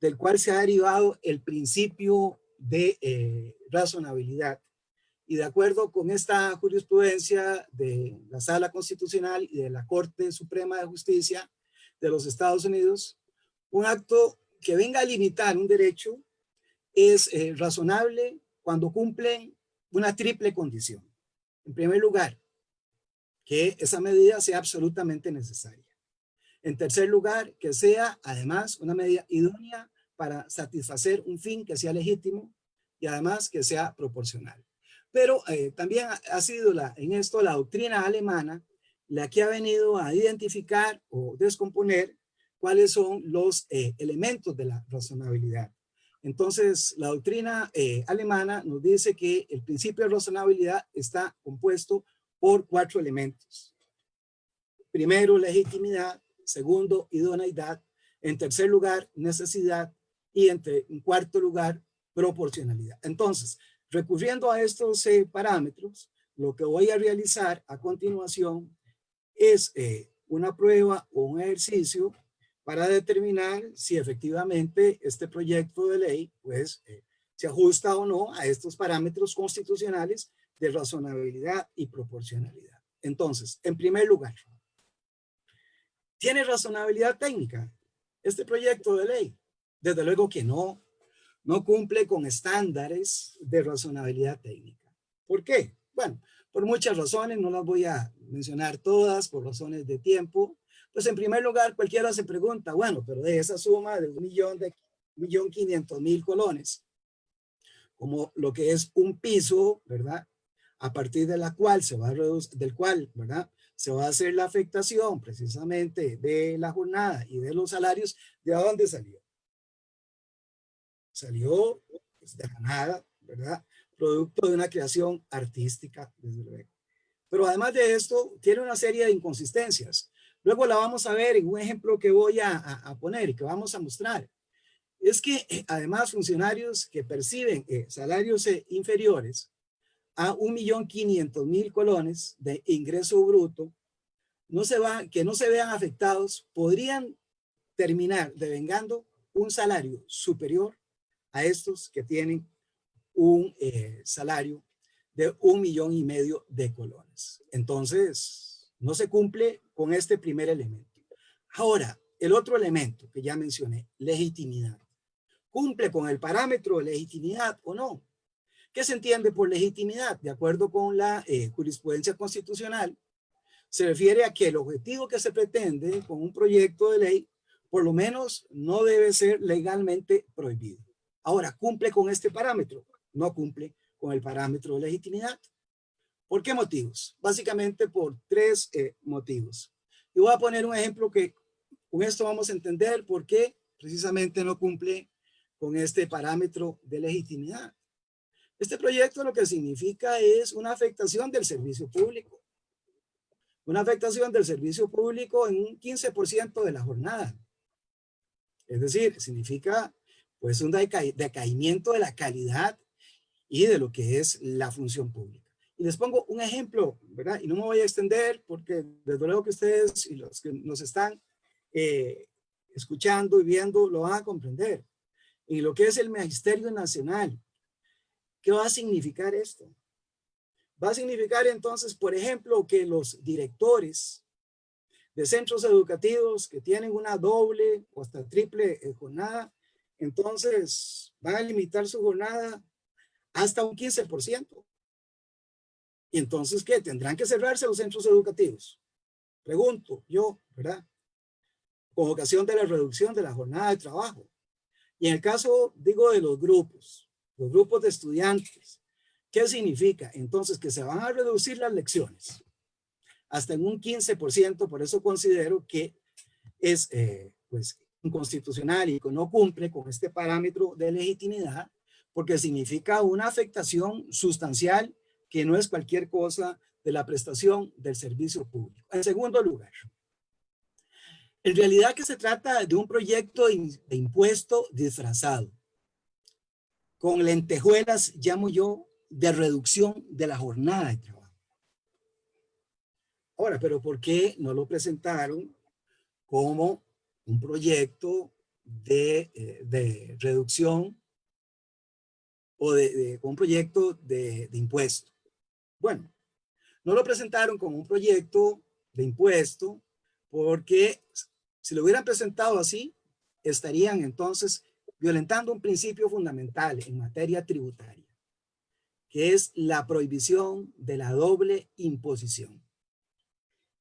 del cual se ha derivado el principio de razonabilidad. Y de acuerdo con esta jurisprudencia de la Sala Constitucional y de la Corte Suprema de Justicia de los Estados Unidos, un acto que venga a limitar un derecho es razonable cuando cumple una triple condición. En primer lugar, que esa medida sea absolutamente necesaria. En tercer lugar, que sea además una medida idónea para satisfacer un fin que sea legítimo y además que sea proporcional. Pero también ha sido en esto la doctrina alemana la que ha venido a identificar o descomponer cuáles son los elementos de la razonabilidad. Entonces, la doctrina alemana nos dice que el principio de razonabilidad está compuesto por 4 elementos. Primero, legitimidad. Segundo, idoneidad. En tercer lugar, necesidad. Y en cuarto lugar, proporcionalidad. Entonces, recurriendo a estos parámetros, lo que voy a realizar a continuación es una prueba o un ejercicio para determinar si efectivamente este proyecto de ley pues, se ajusta o no a estos parámetros constitucionales de razonabilidad y proporcionalidad. Entonces, en primer lugar, ¿tiene razonabilidad técnica este proyecto de ley? Desde luego que no cumple con estándares de razonabilidad técnica. ¿Por qué? Bueno, por muchas razones, no las voy a mencionar todas por razones de tiempo. Pues en primer lugar, cualquiera se pregunta, bueno, pero de esa suma de 1.500.000 colones, como lo que es un piso, ¿verdad? A partir de la cual se va a reducir, del cual, ¿verdad? Se va a hacer la afectación precisamente de la jornada y de los salarios, ¿de dónde salió? Salió pues, de la nada, ¿verdad? Producto de una creación artística, desde luego. Pero además de esto, tiene una serie de inconsistencias. Luego la vamos a ver en un ejemplo que voy a poner y que vamos a mostrar. Es que además funcionarios que perciben salarios inferiores a 1.500.000 colones de ingreso bruto, que no se vean afectados, podrían terminar devengando un salario superior a estos que tienen un salario de 1,5 millones de colones. Entonces, no se cumple con este primer elemento. Ahora, el otro elemento que ya mencioné, legitimidad. ¿Cumple con el parámetro de legitimidad o no? ¿Qué se entiende por legitimidad? De acuerdo con la jurisprudencia constitucional, se refiere a que el objetivo que se pretende con un proyecto de ley, por lo menos no debe ser legalmente prohibido. Ahora, ¿cumple con este parámetro? No cumple con el parámetro de legitimidad. ¿Por qué motivos? Básicamente por 3 motivos. Y voy a poner un ejemplo que con esto vamos a entender por qué precisamente no cumple con este parámetro de legitimidad. Este proyecto lo que significa es una afectación del servicio público. Una afectación del servicio público en un 15% de la jornada. Es decir, significa pues un decaimiento de la calidad y de lo que es la función pública. Y les pongo un ejemplo, ¿verdad? Y no me voy a extender porque desde luego que ustedes y los que nos están escuchando y viendo lo van a comprender. En lo que es el Magisterio Nacional, ¿qué va a significar esto? Va a significar entonces, por ejemplo, que los directores de centros educativos que tienen una doble o hasta triple jornada, entonces van a limitar su jornada hasta un 15%. Y entonces, ¿qué? ¿Tendrán que cerrarse los centros educativos? Pregunto yo, ¿verdad? Con ocasión de la reducción de la jornada de trabajo. Y en el caso, digo, de los grupos de estudiantes, ¿qué significa? Entonces, que se van a reducir las lecciones hasta en un 15%, por eso considero que es pues inconstitucional y que no cumple con este parámetro de legitimidad, porque significa una afectación sustancial que no es cualquier cosa de la prestación del servicio público. En segundo lugar, en realidad que se trata de un proyecto de impuesto disfrazado, con lentejuelas, llamo yo, de reducción de la jornada de trabajo. Ahora, pero ¿por qué no lo presentaron como un proyecto de reducción o un proyecto de impuesto? Bueno, no lo presentaron como un proyecto de impuesto porque si lo hubieran presentado así, estarían entonces violentando un principio fundamental en materia tributaria, que es la prohibición de la doble imposición.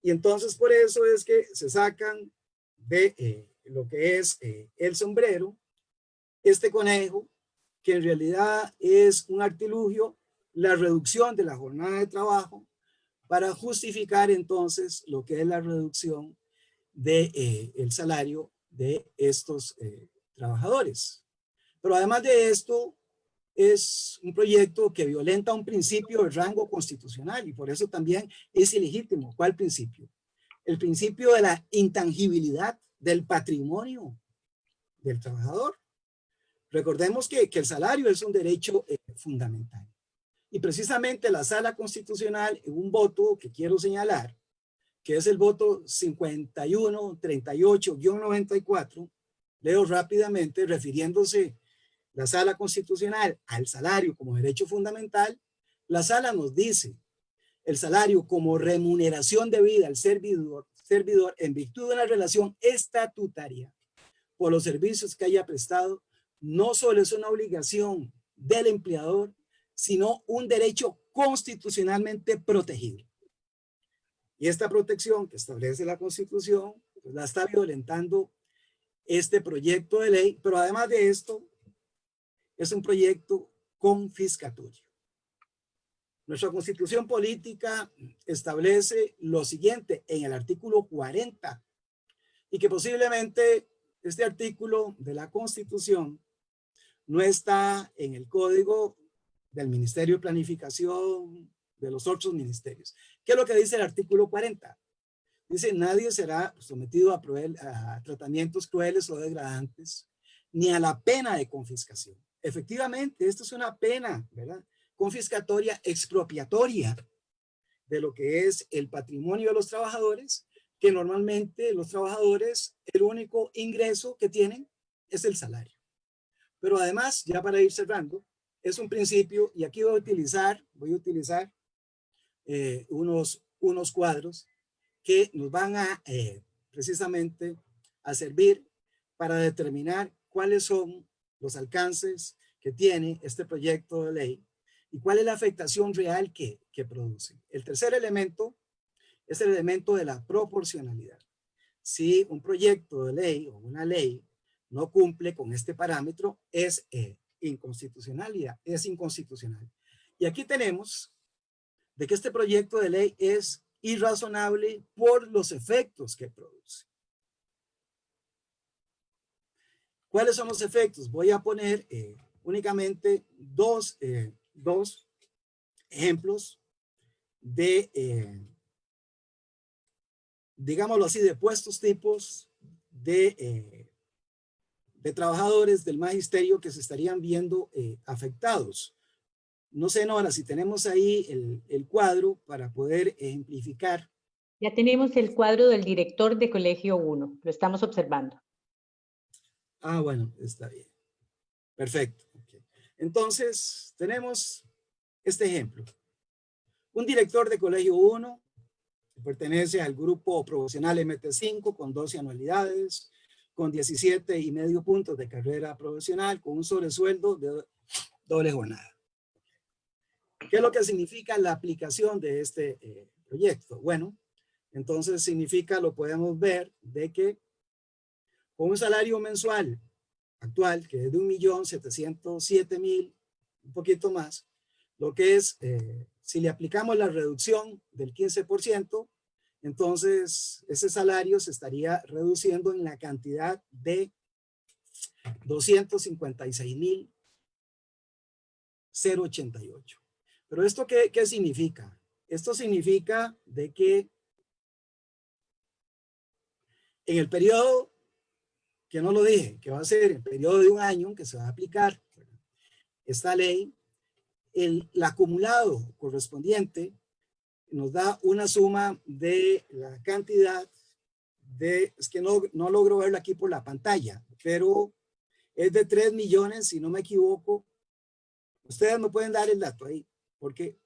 Y entonces por eso es que se sacan de lo que es el sombrero, este conejo, que en realidad es un artilugio, la reducción de la jornada de trabajo, para justificar entonces lo que es la reducción de el salario de estos trabajadores. Pero además de esto, es un proyecto que violenta un principio de rango constitucional y por eso también es ilegítimo. ¿Cuál principio? El principio de la intangibilidad del patrimonio del trabajador. Recordemos que el salario es un derecho fundamental. Y precisamente la Sala Constitucional, en un voto que quiero señalar, que es el voto 5138-94, leo rápidamente, refiriéndose la Sala Constitucional al salario como derecho fundamental, la Sala nos dice, el salario como remuneración debida al servidor en virtud de una relación estatutaria por los servicios que haya prestado, no solo es una obligación del empleador, sino un derecho constitucionalmente protegido. Y esta protección que establece la Constitución, pues la está violentando este proyecto de ley, pero además de esto, es un proyecto confiscatorio. Nuestra Constitución política establece lo siguiente en el artículo 40, y que posiblemente este artículo de la Constitución no está en el código del Ministerio de Planificación, de los otros ministerios. ¿Qué es lo que dice el artículo 40? Dice, nadie será sometido a tratamientos crueles o degradantes, ni a la pena de confiscación. Efectivamente, esto es una pena, ¿verdad? Confiscatoria, expropiatoria de lo que es el patrimonio de los trabajadores, que normalmente los trabajadores, el único ingreso que tienen es el salario. Pero además, ya para ir cerrando, es un principio, y aquí voy a utilizar unos cuadros que nos van a precisamente a servir para determinar cuáles son los alcances que tiene este proyecto de ley y cuál es la afectación real que produce. El tercer elemento es el elemento de la proporcionalidad. Si un proyecto de ley o una ley no cumple con este parámetro, es inconstitucional. Y aquí tenemos de que este proyecto de ley es irrazonable por los efectos que produce. ¿Cuáles son los efectos? Voy a poner únicamente dos ejemplos de, digámoslo así, de puestos tipos de trabajadores del magisterio que se estarían viendo afectados. No sé, Nora, si tenemos ahí el cuadro para poder ejemplificar. Ya tenemos el cuadro del director de Colegio 1, lo estamos observando. Ah, bueno, está bien. Perfecto. Okay. Entonces, tenemos este ejemplo. Un director de colegio 1 que pertenece al grupo profesional MT5 con 12 anualidades, con 17,5 puntos de carrera profesional, con un sobresueldo de doble jornada. ¿Qué es lo que significa la aplicación de este proyecto? Bueno, entonces significa, lo podemos ver, de que con un salario mensual actual, que es de 1.707.000, un poquito más, lo que es, si le aplicamos la reducción del 15%, entonces ese salario se estaría reduciendo en la cantidad de 256.088. Pero ¿esto qué significa? Esto significa de que en el periodo, que no lo dije, que va a ser el periodo de un año que se va a aplicar esta ley, el acumulado correspondiente nos da una suma de la cantidad de, es que no logro verlo aquí por la pantalla, pero es de 3 millones, si no me equivoco. Ustedes me pueden dar el dato ahí, porque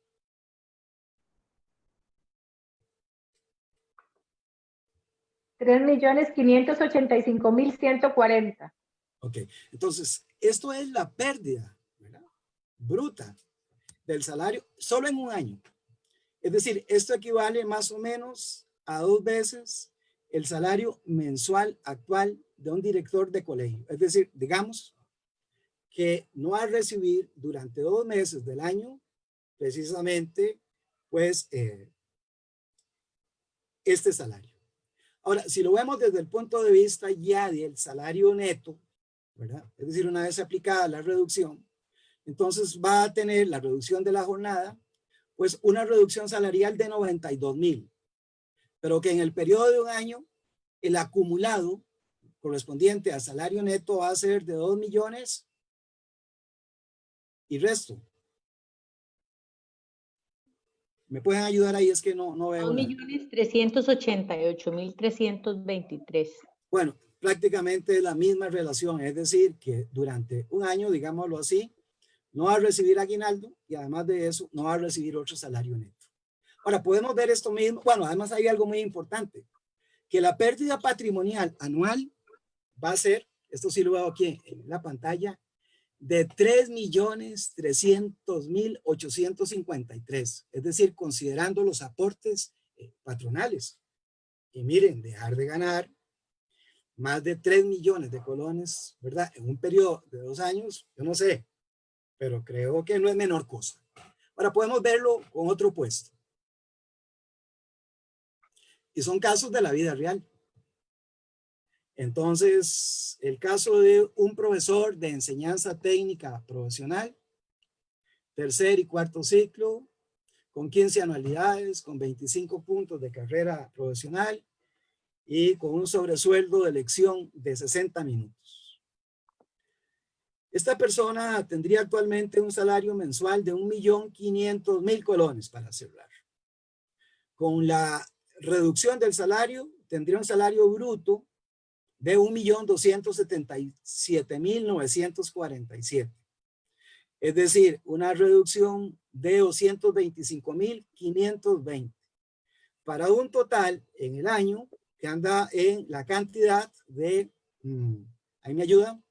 3.585.140. ok, entonces esto es la pérdida, ¿verdad?, bruta del salario solo en un año. Es decir, esto equivale más o menos a 2 veces el salario mensual actual de un director de colegio. Es decir, digamos que no va a recibir durante 2 meses del año precisamente pues este salario. Ahora, si lo vemos desde el punto de vista ya del salario neto, ¿verdad?, es decir, una vez aplicada la reducción, entonces va a tener la reducción de la jornada, pues una reducción salarial de 92.000, pero que en el periodo de un año, el acumulado correspondiente al salario neto va a ser de 2 millones y resto. ¿Me pueden ayudar ahí? Es que no veo. 2.388.323. Bueno, prácticamente la misma relación, es decir, que durante un año, digámoslo así, no va a recibir aguinaldo y además de eso no va a recibir otro salario neto. Ahora, podemos ver esto mismo. Bueno, además hay algo muy importante, que la pérdida patrimonial anual va a ser, esto sí lo veo aquí en la pantalla, de 3.300.853, es decir, considerando los aportes patronales. Y miren, dejar de ganar más de 3 millones de colones, ¿verdad?, en un periodo de 2 años, yo no sé, pero creo que no es menor cosa. Ahora podemos verlo con otro puesto. Y son casos de la vida real. Entonces, el caso de un profesor de enseñanza técnica profesional, tercer y cuarto ciclo, con 15 anualidades, con 25 puntos de carrera profesional y con un sobresueldo de lección de 60 minutos. Esta persona tendría actualmente un salario mensual de 1.500.000 colones para cerrar. Con la reducción del salario, tendría un salario bruto de 1.277.947. Es decir, una reducción de 225.520 para un total en el año que anda en la cantidad de, ¿ahí me ayudan?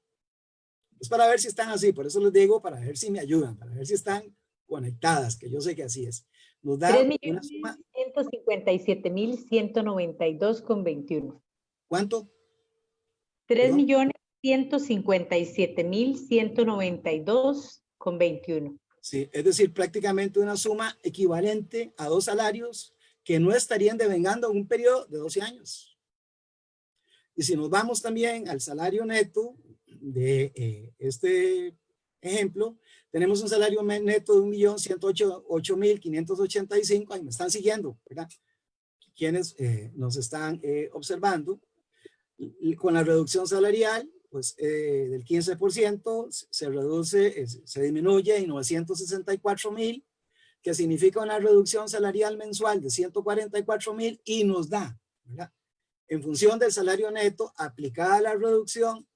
Es para ver si están así, por eso les digo, para ver si me ayudan, para ver si están conectadas, que yo sé que así es. Nos da una suma. 3.157.192,21. ¿Cuánto? 3.157.192,21. Sí, es decir, prácticamente una suma equivalente a 2 salarios que no estarían devengando en un periodo de 12 años. Y si nos vamos también al salario neto de este ejemplo, tenemos un salario neto de 1.108.585. Ahí me están siguiendo, ¿verdad?, quienes nos están observando. Con la reducción salarial, pues del 15%, se reduce, se disminuye en 964.000, que significa una reducción salarial mensual de 144.000 y nos da, ¿verdad?, en función del salario neto aplicada la reducción,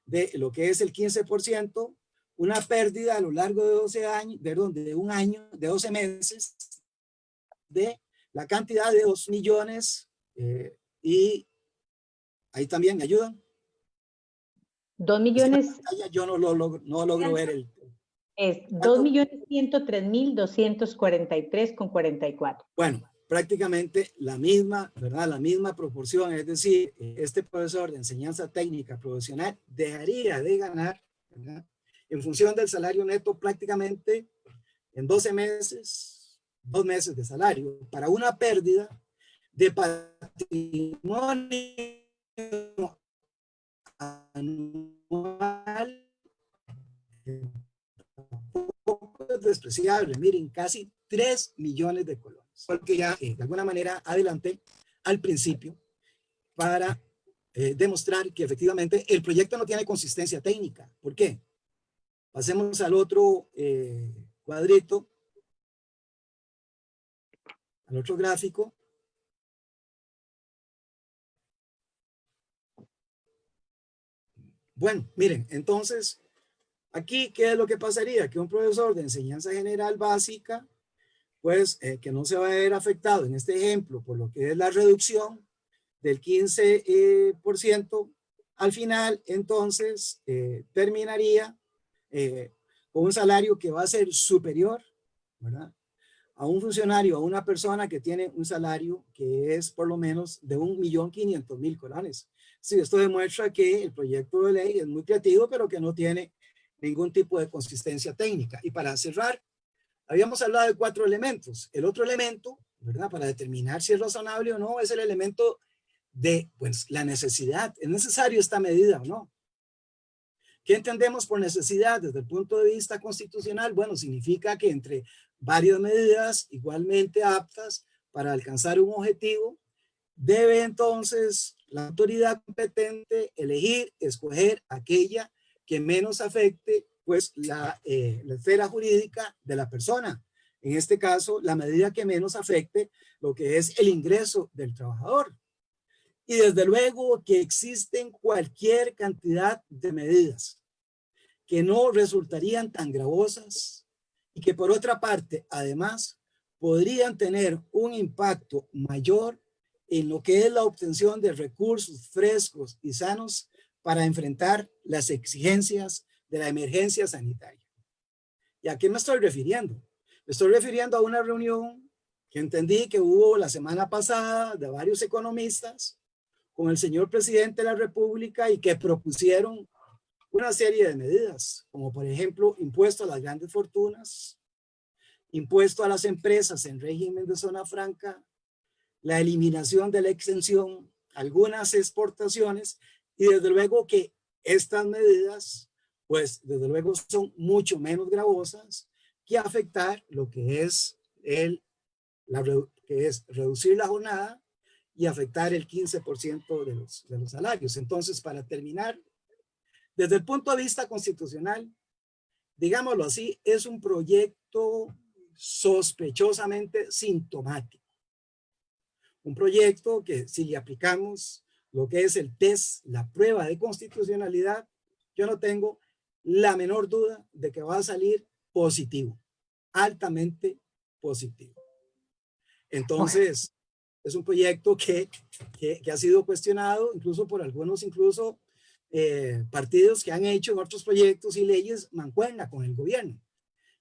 de lo que es el 15%, una pérdida a lo largo de 12 años, perdón, de un año, de 12 meses, de la cantidad de 2 millones, y ahí también me ayudan. 2 millones, Yo no logro ver el... es 2.103.243,44. Bueno, prácticamente la misma, ¿verdad? La misma proporción, es decir, este profesor de enseñanza técnica profesional dejaría de ganar, ¿verdad?, en función del salario neto prácticamente en 12 meses, 2 meses de salario, para una pérdida de patrimonio anual poco despreciable. Miren, casi 3 millones de colones. Porque ya de alguna manera adelanté al principio para demostrar que efectivamente el proyecto no tiene consistencia técnica. ¿Por qué? Pasemos al otro cuadrito, al otro gráfico. Bueno, miren, entonces, aquí, ¿qué es lo que pasaría? Que un profesor de enseñanza general básica, pues, que no se va a ver afectado en este ejemplo por lo que es la reducción del 15%, al final, entonces, terminaría con un salario que va a ser superior, ¿verdad?, a un funcionario, a una persona que tiene un salario que es por lo menos de 1.500.000 colones. Sí, esto demuestra que el proyecto de ley es muy creativo, pero que no tiene ningún tipo de consistencia técnica. Y para cerrar, habíamos hablado de 4 elementos. El otro elemento, ¿verdad?, para determinar si es razonable o no, es el elemento de, pues, la necesidad. ¿Es necesario esta medida o no? ¿Qué entendemos por necesidad desde el punto de vista constitucional? Bueno, significa que entre varias medidas igualmente aptas para alcanzar un objetivo, debe entonces la autoridad competente elegir, escoger aquella que menos afecte, pues, la esfera jurídica de la persona. En este caso, la medida que menos afecte lo que es el ingreso del trabajador. Y desde luego que existen cualquier cantidad de medidas que no resultarían tan gravosas y que por otra parte, además, podrían tener un impacto mayor en lo que es la obtención de recursos frescos y sanos para enfrentar las exigencias de la emergencia sanitaria. ¿Y a qué me estoy refiriendo? Me estoy refiriendo a una reunión que entendí que hubo la semana pasada de varios economistas con el señor presidente de la República y que propusieron una serie de medidas, como por ejemplo, impuesto a las grandes fortunas, impuesto a las empresas en régimen de zona franca, la eliminación de la exención, algunas exportaciones, y desde luego que estas medidas, pues desde luego son mucho menos gravosas que afectar lo que es reducir la jornada y afectar el 15% de los salarios. Entonces, para terminar, desde el punto de vista constitucional, digámoslo así, es un proyecto sospechosamente sintomático. Un proyecto que si le aplicamos lo que es el test, la prueba de constitucionalidad, yo no tengo la menor duda de que va a salir positivo, altamente positivo. Entonces, es un proyecto que ha sido cuestionado incluso por algunos, partidos que han hecho en otros proyectos y leyes mancuerna con el gobierno,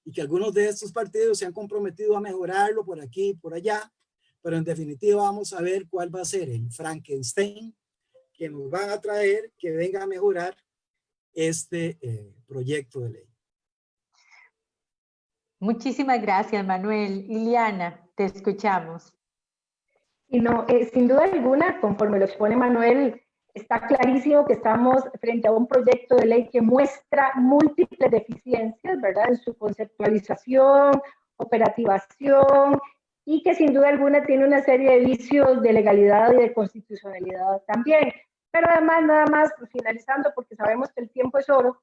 y que algunos de estos partidos se han comprometido a mejorarlo por aquí y por allá, pero en definitiva vamos a ver cuál va a ser el Frankenstein que nos van a traer, que venga a mejorar este proyecto de ley. Muchísimas gracias, Manuel. Iliana, te escuchamos. Y no, sin duda alguna, conforme lo expone Manuel, está clarísimo que estamos frente a un proyecto de ley que muestra múltiples deficiencias, ¿verdad?, en su conceptualización, operativación, y que sin duda alguna tiene una serie de vicios de legalidad y de constitucionalidad también. Pero además, nada más finalizando, porque sabemos que el tiempo es oro,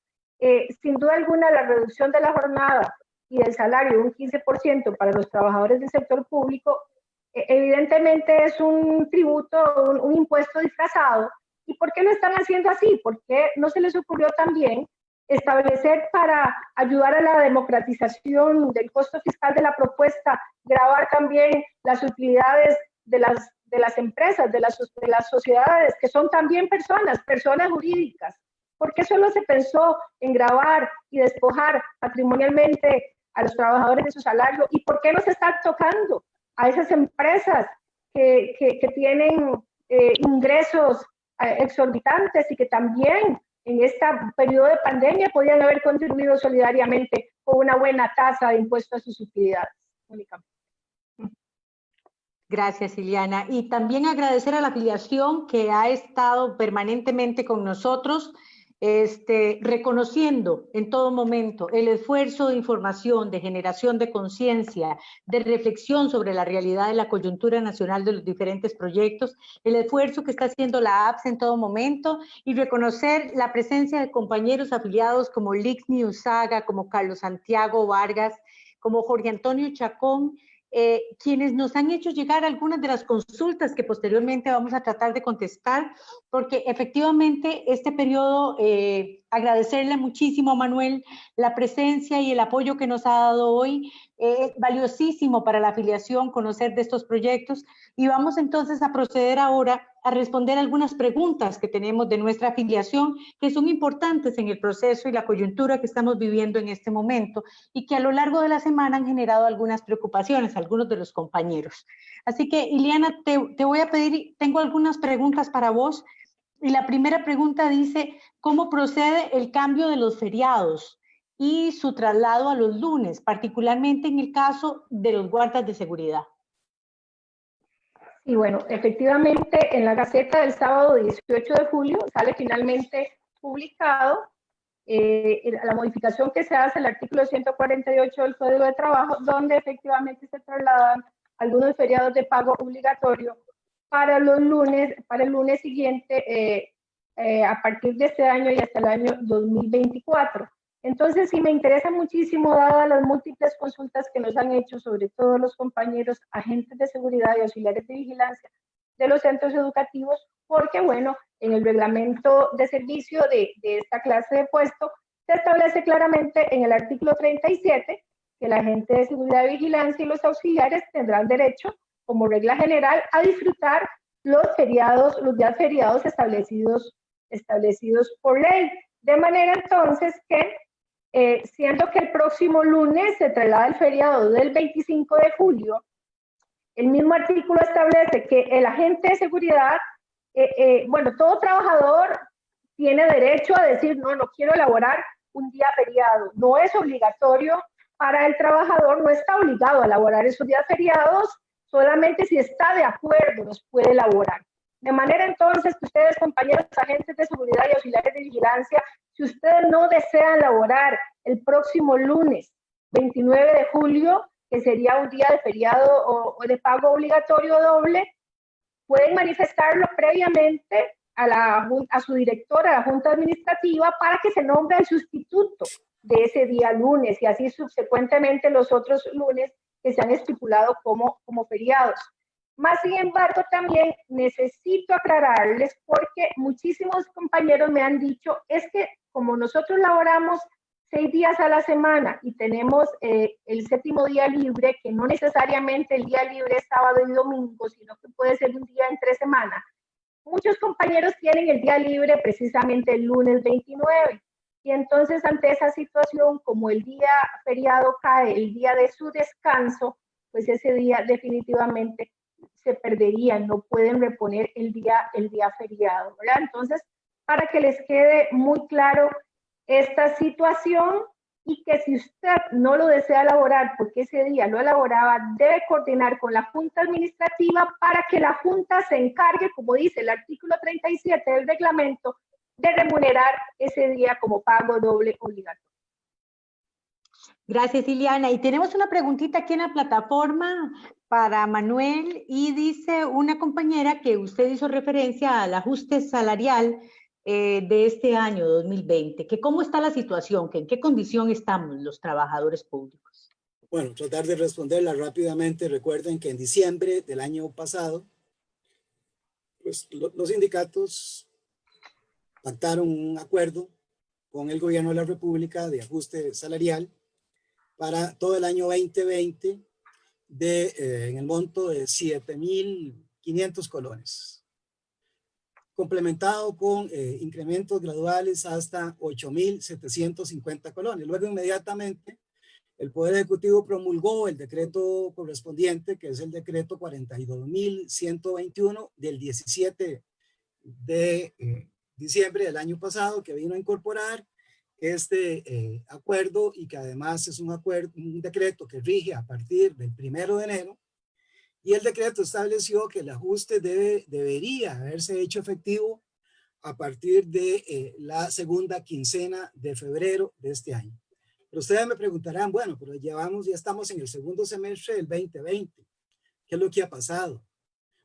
sin duda alguna la reducción de la jornada y del salario de un 15% para los trabajadores del sector público, evidentemente es un tributo, un impuesto disfrazado ¿Y por qué lo están haciendo así? ¿Por qué no se les ocurrió también establecer para ayudar a la democratización del costo fiscal de la propuesta, grabar también las utilidades de las empresas, de las sociedades, que son también personas jurídicas? ¿Por qué solo se pensó en grabar y despojar patrimonialmente a los trabajadores de su salario? ¿Y por qué no se está tocando a esas empresas que tienen ingresos exorbitantes y que también en este periodo de pandemia podían haber contribuido solidariamente con una buena tasa de impuesto a sus utilidades? Únicamente. Gracias, Iliana. Y también agradecer a la afiliación que ha estado permanentemente con nosotros, reconociendo en todo momento el esfuerzo de información, de generación de conciencia, de reflexión sobre la realidad de la coyuntura nacional de los diferentes proyectos, el esfuerzo que está haciendo la APS en todo momento, y reconocer la presencia de compañeros afiliados como Lixni Usaga, como Carlos Santiago Vargas, como Jorge Antonio Chacón, quienes nos han hecho llegar algunas de las consultas que posteriormente vamos a tratar de contestar, porque efectivamente este periodo, agradecerle muchísimo a Manuel la presencia y el apoyo que nos ha dado hoy, valiosísimo para la afiliación conocer de estos proyectos, y vamos entonces a proceder ahora a responder algunas preguntas que tenemos de nuestra afiliación, que son importantes en el proceso y la coyuntura que estamos viviendo en este momento, y que a lo largo de la semana han generado algunas preocupaciones, algunos de los compañeros. Así que, Iliana, te voy a pedir, tengo algunas preguntas para vos, y la primera pregunta dice, ¿cómo procede el cambio de los feriados y su traslado a los lunes, particularmente en el caso de los guardas de seguridad? Y bueno, efectivamente en la Gaceta del sábado 18 de julio sale finalmente publicado la modificación que se hace al artículo 148 del Código de Trabajo, donde efectivamente se trasladan algunos feriados de pago obligatorio para los lunes, para el lunes siguiente, a partir de este año y hasta el año 2024. Entonces, sí me interesa muchísimo, dadas las múltiples consultas que nos han hecho, sobre todo los compañeros agentes de seguridad y auxiliares de vigilancia de los centros educativos, porque, bueno, en el reglamento de servicio de esta clase de puesto se establece claramente en el artículo 37 que el agente de seguridad y vigilancia y los auxiliares tendrán derecho, como regla general, a disfrutar los feriados, los días feriados establecidos por ley. De manera entonces que siendo que el próximo lunes se traslada el feriado del 25 de julio, el mismo artículo establece que el agente de seguridad, bueno, todo trabajador tiene derecho a decir, no quiero elaborar un día feriado. No es obligatorio para el trabajador, no está obligado a elaborar esos días feriados, solamente si está de acuerdo los puede elaborar. De manera entonces que ustedes, compañeros agentes de seguridad y auxiliares de vigilancia, si ustedes no desean laborar el próximo lunes 29 de julio, que sería un día de feriado o de pago obligatorio doble, pueden manifestarlo previamente a su directora, a la Junta Administrativa, para que se nombre el sustituto de ese día lunes y así subsecuentemente los otros lunes que se han estipulado como feriados. Más sin embargo, también necesito aclararles, porque muchísimos compañeros me han dicho, es que como nosotros laboramos 6 días a la semana y tenemos el 7º día libre, que no necesariamente el día libre es sábado y domingo, sino que puede ser un día entre semana. Muchos compañeros tienen el día libre precisamente el lunes 29. Y entonces, ante esa situación, como el día feriado cae el día de su descanso, pues ese día definitivamente se perdería, no pueden reponer el día feriado, ¿verdad? Entonces, para que les quede muy claro esta situación, y que si usted no lo desea elaborar porque ese día lo elaboraba, debe coordinar con la Junta Administrativa para que la Junta se encargue, como dice el artículo 37 del reglamento, de remunerar ese día como pago doble obligatorio. Gracias, Iliana. Y tenemos una preguntita aquí en la plataforma para Manuel, y dice una compañera que usted hizo referencia al ajuste salarial de este año 2020, que cómo está la situación, que en qué condición estamos los trabajadores públicos. Bueno, tratar de responderla rápidamente. Recuerden que en diciembre del año pasado, pues los sindicatos pactaron un acuerdo con el gobierno de la República de ajuste salarial para todo el año 2020 en el monto de 7.500 colones, complementado con incrementos graduales hasta 8.750 colones. Luego inmediatamente el Poder Ejecutivo promulgó el decreto correspondiente, que es el decreto 42.121 del 17 de diciembre del año pasado, que vino a incorporar este acuerdo y que además es un decreto que rige a partir del 1 de enero. Y el decreto estableció que el ajuste debería haberse hecho efectivo a partir de la segunda quincena de febrero de este año. Pero ustedes me preguntarán, bueno, pero ya estamos en el segundo semestre del 2020. ¿Qué es lo que ha pasado?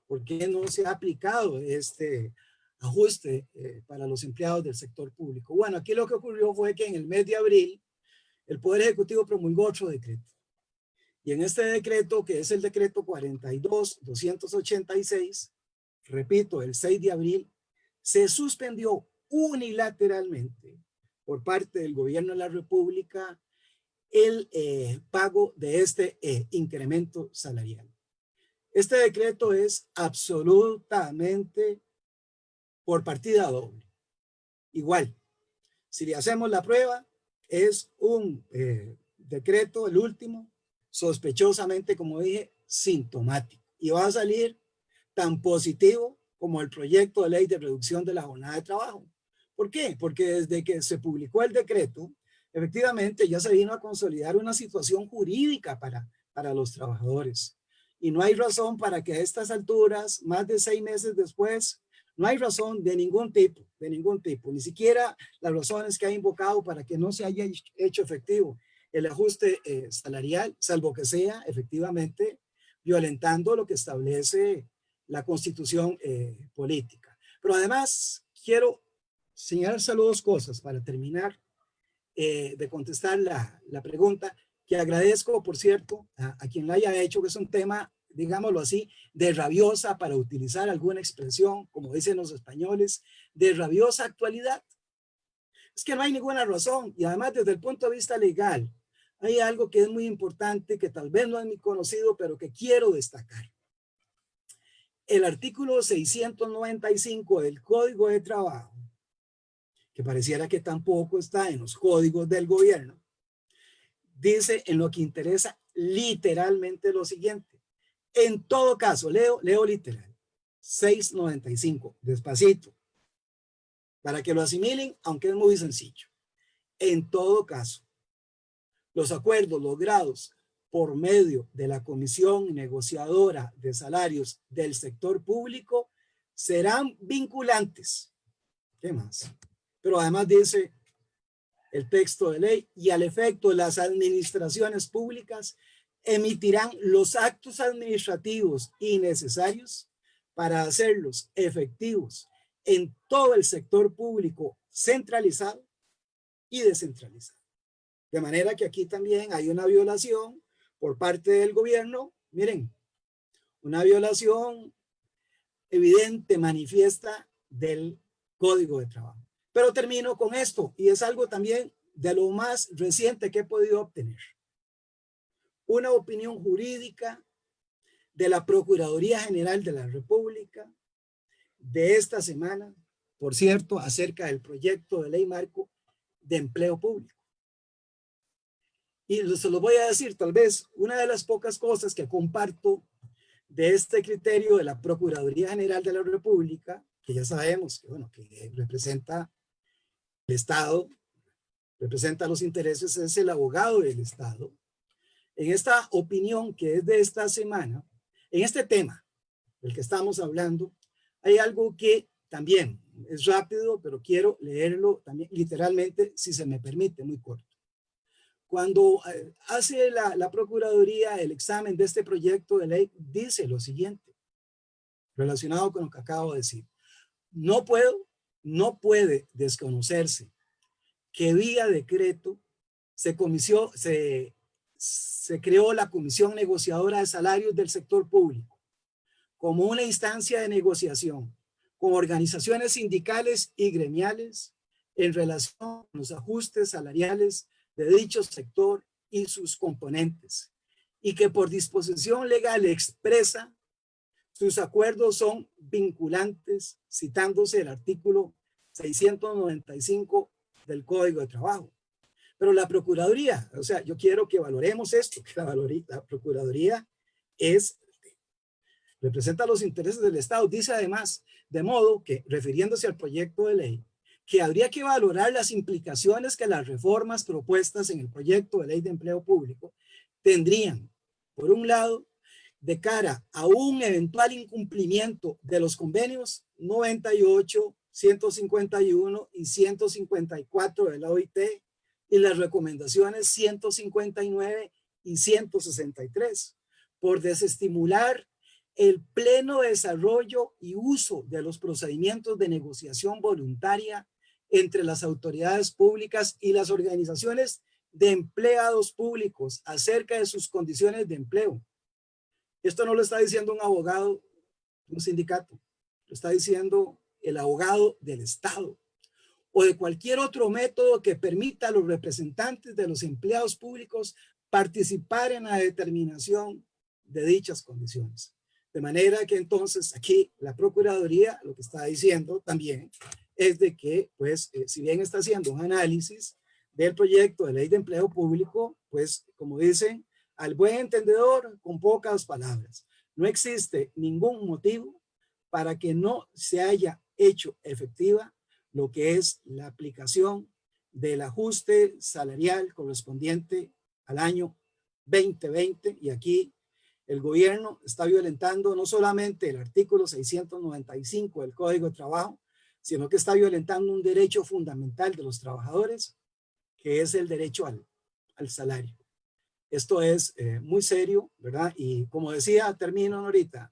¿Por qué no se ha aplicado este ajuste para los empleados del sector público? Bueno, aquí lo que ocurrió fue que en el mes de abril el Poder Ejecutivo promulgó otro decreto. Y en este decreto, que es el decreto 42.286, repito, el 6 de abril, se suspendió unilateralmente por parte del gobierno de la República el pago de este incremento salarial. Este decreto es absolutamente por partida doble. Igual, si le hacemos la prueba, es un decreto, el último, sospechosamente, como dije, sintomático. Y va a salir tan positivo como el proyecto de ley de reducción de la jornada de trabajo. ¿Por qué? Porque desde que se publicó el decreto, efectivamente ya se vino a consolidar una situación jurídica para los trabajadores. Y no hay razón para que a estas alturas, más de 6 meses después, no hay razón de ningún tipo, ni siquiera las razones que ha invocado para que no se haya hecho efectivo el ajuste salarial, salvo que sea efectivamente violentando lo que establece la Constitución política. Pero además quiero señalar solo 2 cosas para terminar de contestar la pregunta, que agradezco, por cierto, a quien la haya hecho, que es un tema, digámoslo así, de rabiosa, para utilizar alguna expresión, como dicen los españoles, de rabiosa actualidad. Es que no hay ninguna razón, y además desde el punto de vista legal, hay algo que es muy importante, que tal vez no es muy conocido, pero que quiero destacar. El artículo 695 del Código de Trabajo, que pareciera que tampoco está en los códigos del gobierno, dice en lo que interesa literalmente lo siguiente. En todo caso, leo literal, 695, despacito, para que lo asimilen, aunque es muy sencillo. En todo caso, los acuerdos logrados por medio de la Comisión Negociadora de Salarios del Sector Público serán vinculantes. ¿Qué más? Pero además dice el texto de ley, y al efecto las administraciones públicas emitirán los actos administrativos innecesarios para hacerlos efectivos en todo el sector público centralizado y descentralizado. De manera que aquí también hay una violación por parte del gobierno, miren, una violación evidente, manifiesta del Código de Trabajo. Pero termino con esto, y es algo también de lo más reciente que he podido obtener. Una opinión jurídica de la Procuraduría General de la República de esta semana, por cierto, acerca del proyecto de ley marco de empleo público. Y se lo voy a decir, tal vez una de las pocas cosas que comparto de este criterio de la Procuraduría General de la República, que ya sabemos que, bueno, que representa el Estado, representa los intereses, es el abogado del Estado. En esta opinión que es de esta semana, en este tema del que estamos hablando, hay algo que también es rápido, pero quiero leerlo también literalmente, si se me permite, muy corto. Cuando hace la Procuraduría el examen de este proyecto de ley, dice lo siguiente, relacionado con lo que acabo de decir. No puede desconocerse que vía decreto se creó la Comisión Negociadora de Salarios del Sector Público como una instancia de negociación con organizaciones sindicales y gremiales en relación con los ajustes salariales de dicho sector y sus componentes, y que por disposición legal expresa sus acuerdos son vinculantes, citándose el artículo 695 del Código de Trabajo. Pero la Procuraduría, o sea, yo quiero que valoremos esto, que la Procuraduría representa los intereses del Estado. Dice además, de modo que, refiriéndose al proyecto de ley, que habría que valorar las implicaciones que las reformas propuestas en el proyecto de ley de empleo público tendrían, por un lado, de cara a un eventual incumplimiento de los convenios 98, 151 y 154 de la OIT y las recomendaciones 159 y 163, por desestimular el pleno desarrollo y uso de los procedimientos de negociación voluntaria entre las autoridades públicas y las organizaciones de empleados públicos acerca de sus condiciones de empleo. Esto no lo está diciendo un abogado de un sindicato, lo está diciendo el abogado del Estado, o de cualquier otro método que permita a los representantes de los empleados públicos participar en la determinación de dichas condiciones. De manera que entonces aquí la Procuraduría lo que está diciendo también es de que, pues, si bien está haciendo un análisis del proyecto de ley de empleo público, pues, como dicen, al buen entendedor, con pocas palabras. No existe ningún motivo para que no se haya hecho efectiva lo que es la aplicación del ajuste salarial correspondiente al año 2020. Y aquí el gobierno está violentando no solamente el artículo 695 del Código de Trabajo, sino que está violentando un derecho fundamental de los trabajadores, que es el derecho al salario. Esto es muy serio, ¿verdad? Y como decía, termino ahorita,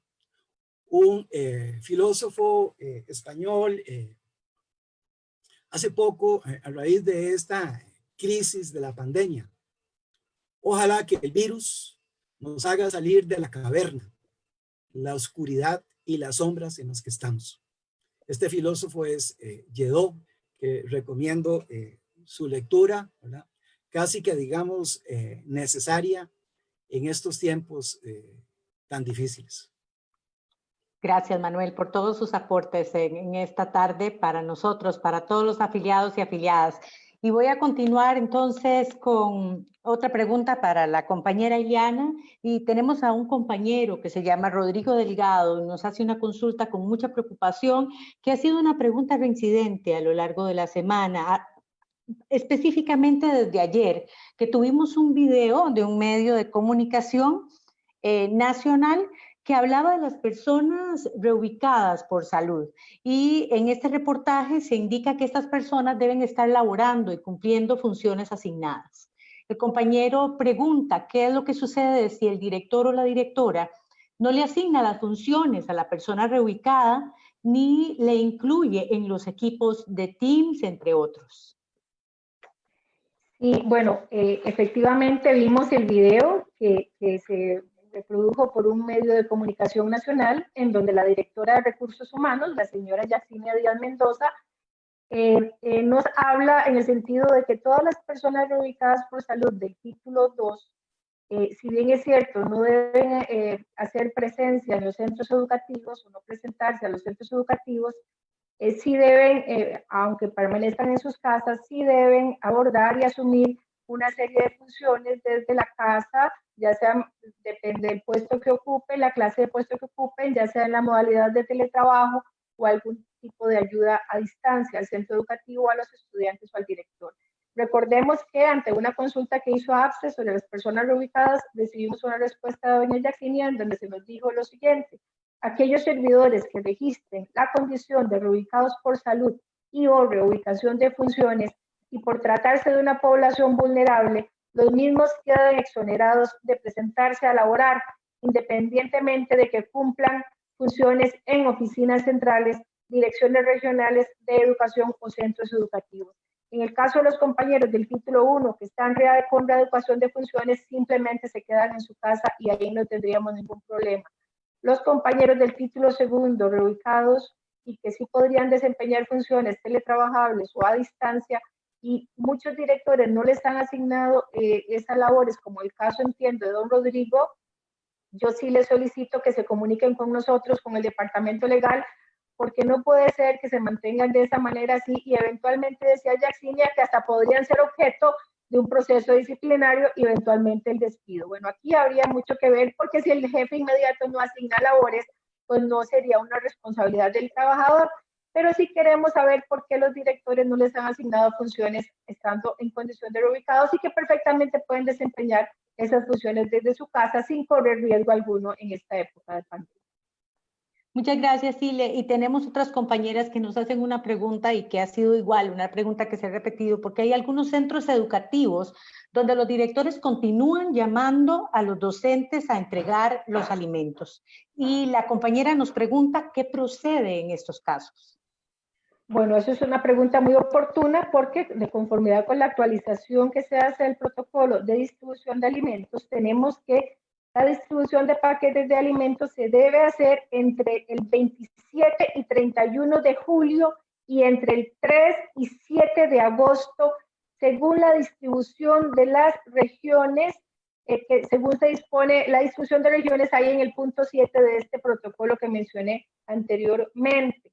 un filósofo español hace poco, a raíz de esta crisis de la pandemia, ojalá que el virus nos haga salir de la caverna, la oscuridad y las sombras en las que estamos. Este filósofo es Lledó, que recomiendo su lectura, ¿verdad? Casi que digamos necesaria en estos tiempos tan difíciles. Gracias, Manuel, por todos sus aportes en esta tarde para nosotros, para todos los afiliados y afiliadas. Y voy a continuar entonces con otra pregunta para la compañera Ileana. Y tenemos a un compañero que se llama Rodrigo Delgado, y nos hace una consulta con mucha preocupación, que ha sido una pregunta reincidente a lo largo de la semana, específicamente desde ayer, que tuvimos un video de un medio de comunicación nacional que hablaba de las personas reubicadas por salud. Y en este reportaje se indica que estas personas deben estar laborando y cumpliendo funciones asignadas. El compañero pregunta qué es lo que sucede si el director o la directora no le asigna las funciones a la persona reubicada ni le incluye en los equipos de Teams, entre otros. Y bueno, efectivamente vimos el video que se reprodujo por un medio de comunicación nacional, en donde la directora de Recursos Humanos, la señora Yacinia Díaz Mendoza, nos habla en el sentido de que todas las personas reubicadas por salud del título 2, si bien es cierto, no deben hacer presencia en los centros educativos o no presentarse a los centros educativos, sí deben, aunque permanezcan en sus casas, sí deben abordar y asumir una serie de funciones desde la casa, ya sea, depende del puesto que ocupen, la clase de puesto que ocupen, ya sea en la modalidad de teletrabajo o algún tipo de ayuda a distancia al centro educativo, a los estudiantes o al director. Recordemos que ante una consulta que hizo APSE sobre las personas reubicadas, recibimos una respuesta de doña Yacinia en donde se nos dijo lo siguiente: aquellos servidores que registren la condición de reubicados por salud y o reubicación de funciones y por tratarse de una población vulnerable, los mismos quedan exonerados de presentarse a laborar, independientemente de que cumplan funciones en oficinas centrales, direcciones regionales de educación o centros educativos. En el caso de los compañeros del título 1 que están con readecuación de funciones, simplemente se quedan en su casa y ahí no tendríamos ningún problema. Los compañeros del título 2 reubicados y que sí podrían desempeñar funciones teletrabajables o a distancia, y muchos directores no les han asignado esas labores, como el caso, entiendo, de don Rodrigo, yo sí les solicito que se comuniquen con nosotros, con el departamento legal, porque no puede ser que se mantengan de esa manera así, y eventualmente decía Yaxinia que hasta podrían ser objeto de un proceso disciplinario y eventualmente el despido. Bueno, aquí habría mucho que ver, porque si el jefe inmediato no asigna labores, pues no sería una responsabilidad del trabajador, pero sí queremos saber por qué los directores no les han asignado funciones estando en condición de reubicados y que perfectamente pueden desempeñar esas funciones desde su casa sin correr riesgo alguno en esta época de pandemia. Muchas gracias, Ile. Y tenemos otras compañeras que nos hacen una pregunta y que ha sido igual, una pregunta que se ha repetido, porque hay algunos centros educativos donde los directores continúan llamando a los docentes a entregar los alimentos. Y la compañera nos pregunta qué procede en estos casos. Bueno, eso es una pregunta muy oportuna porque de conformidad con la actualización que se hace del protocolo de distribución de alimentos, tenemos que la distribución de paquetes de alimentos se debe hacer entre el 27 y 31 de julio y entre el 3 y 7 de agosto, según la distribución de las regiones, que según se dispone la distribución de regiones ahí en el punto 7 de este protocolo que mencioné anteriormente.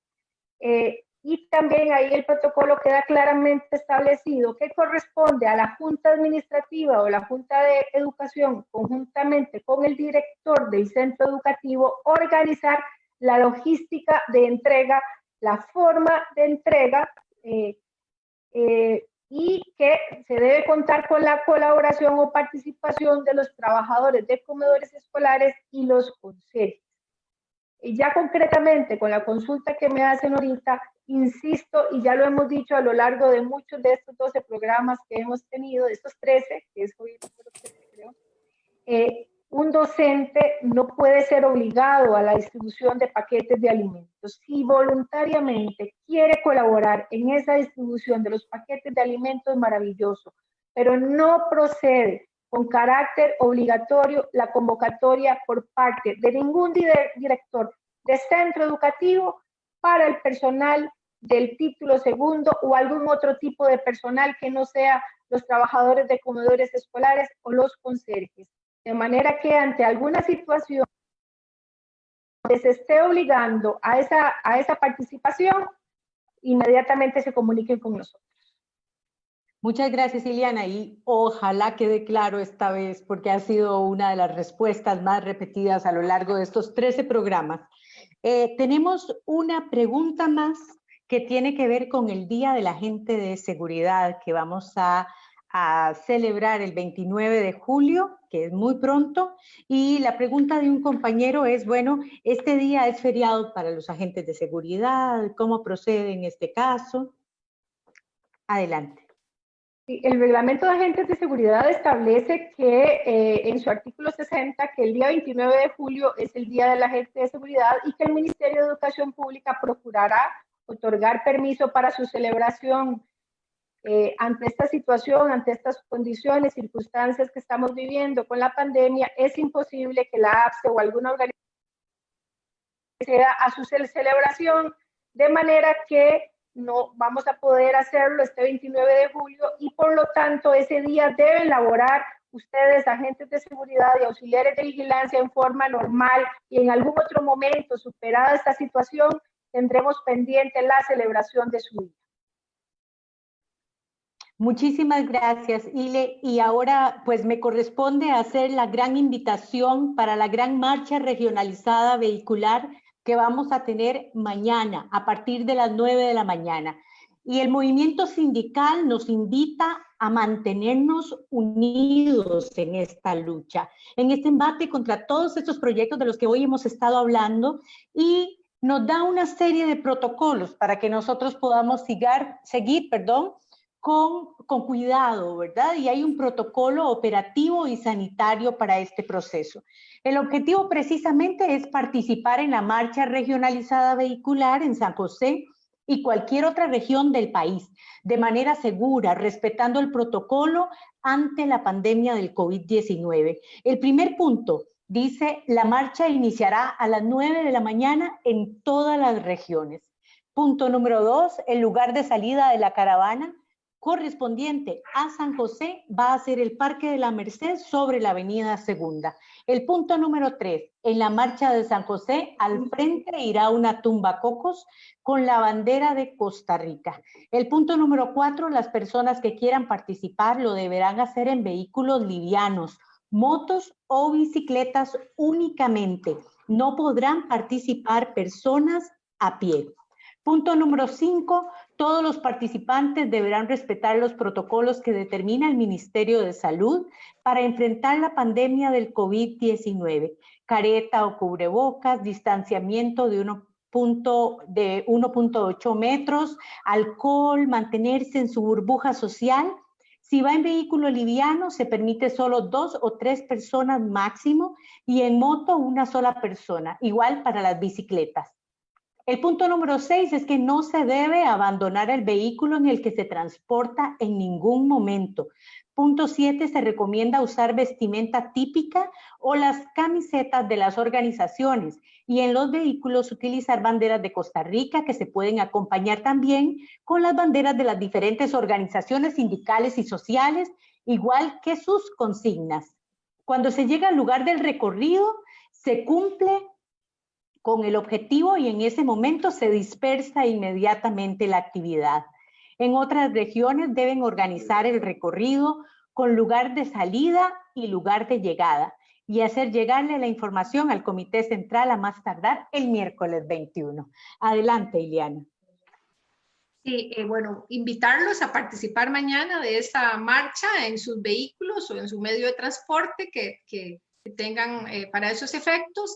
Y también ahí el protocolo queda claramente establecido que corresponde a la Junta Administrativa o la Junta de Educación, conjuntamente con el director del centro educativo, organizar la logística de entrega, la forma de entrega, y que se debe contar con la colaboración o participación de los trabajadores de comedores escolares y los conserjes. Y ya concretamente con la consulta que me hacen ahorita, insisto, y ya lo hemos dicho a lo largo de muchos de estos 12 programas que hemos tenido, de estos 13, que es hoy, creo, un docente no puede ser obligado a la distribución de paquetes de alimentos. Si voluntariamente quiere colaborar en esa distribución de los paquetes de alimentos, maravilloso, pero no procede con carácter obligatorio la convocatoria por parte de ningún director de centro educativo para el personal del título segundo o algún otro tipo de personal que no sea los trabajadores de comedores escolares o los conserjes. De manera que ante alguna situación que se esté obligando a esa participación, inmediatamente se comuniquen con nosotros. Muchas gracias, Ileana, y ojalá quede claro esta vez, porque ha sido una de las respuestas más repetidas a lo largo de estos 13 programas. Tenemos una pregunta más que tiene que ver con el Día del Agente de Seguridad que vamos a celebrar el 29 de julio, que es muy pronto, y la pregunta de un compañero es, bueno, este día es feriado para los agentes de seguridad, ¿cómo procede en este caso? Adelante. El reglamento de agentes de seguridad establece que en su artículo 60 que el día 29 de julio es el día del agente de seguridad y que el Ministerio de Educación Pública procurará otorgar permiso para su celebración. Ante esta situación, ante estas condiciones, circunstancias que estamos viviendo con la pandemia, es imposible que la APSE o alguna organización sea a su celebración, de manera que no vamos a poder hacerlo este 29 de julio y por lo tanto ese día deben laborar ustedes, agentes de seguridad y auxiliares de vigilancia, en forma normal, y en algún otro momento, superada esta situación, tendremos pendiente la celebración de su día. Muchísimas gracias, Ile. Y ahora pues me corresponde hacer la gran invitación para la gran marcha regionalizada vehicular que vamos a tener mañana a partir de las 9 de la mañana. Y el movimiento sindical nos invita a mantenernos unidos en esta lucha, en este embate contra todos estos proyectos de los que hoy hemos estado hablando, y nos da una serie de protocolos para que nosotros podamos seguir con cuidado, ¿verdad? Y hay un protocolo operativo y sanitario para este proceso. El objetivo precisamente es participar en la marcha regionalizada vehicular en San José y cualquier otra región del país, de manera segura, respetando el protocolo ante la pandemia del COVID-19. El primer punto dice: la marcha iniciará a las 9 de la mañana en todas las regiones. Punto número 2, el lugar de salida de la caravana correspondiente a San José va a ser el Parque de la Merced sobre la Avenida Segunda. El punto número 3, en la marcha de San José, al frente irá una tumba cocos con la bandera de Costa Rica. El punto número 4, las personas que quieran participar lo deberán hacer en vehículos livianos, motos o bicicletas únicamente. No podrán participar personas a pie. Punto número 5, todos los participantes deberán respetar los protocolos que determina el Ministerio de Salud para enfrentar la pandemia del COVID-19. Careta o cubrebocas, distanciamiento de 1.8 metros, alcohol, mantenerse en su burbuja social. Si va en vehículo liviano, se permite solo 2 o 3 personas máximo y en moto una sola persona, igual para las bicicletas. El punto número 6 es que no se debe abandonar el vehículo en el que se transporta en ningún momento. Punto 7, se recomienda usar vestimenta típica o las camisetas de las organizaciones y en los vehículos utilizar banderas de Costa Rica que se pueden acompañar también con las banderas de las diferentes organizaciones sindicales y sociales, igual que sus consignas. Cuando se llega al lugar del recorrido, se cumple con el objetivo y en ese momento se dispersa inmediatamente la actividad. En otras regiones deben organizar el recorrido con lugar de salida y lugar de llegada y hacer llegarle la información al Comité Central a más tardar el miércoles 21. Adelante, Ileana. Sí, bueno, invitarlos a participar mañana de esta marcha en sus vehículos o en su medio de transporte que tengan para esos efectos.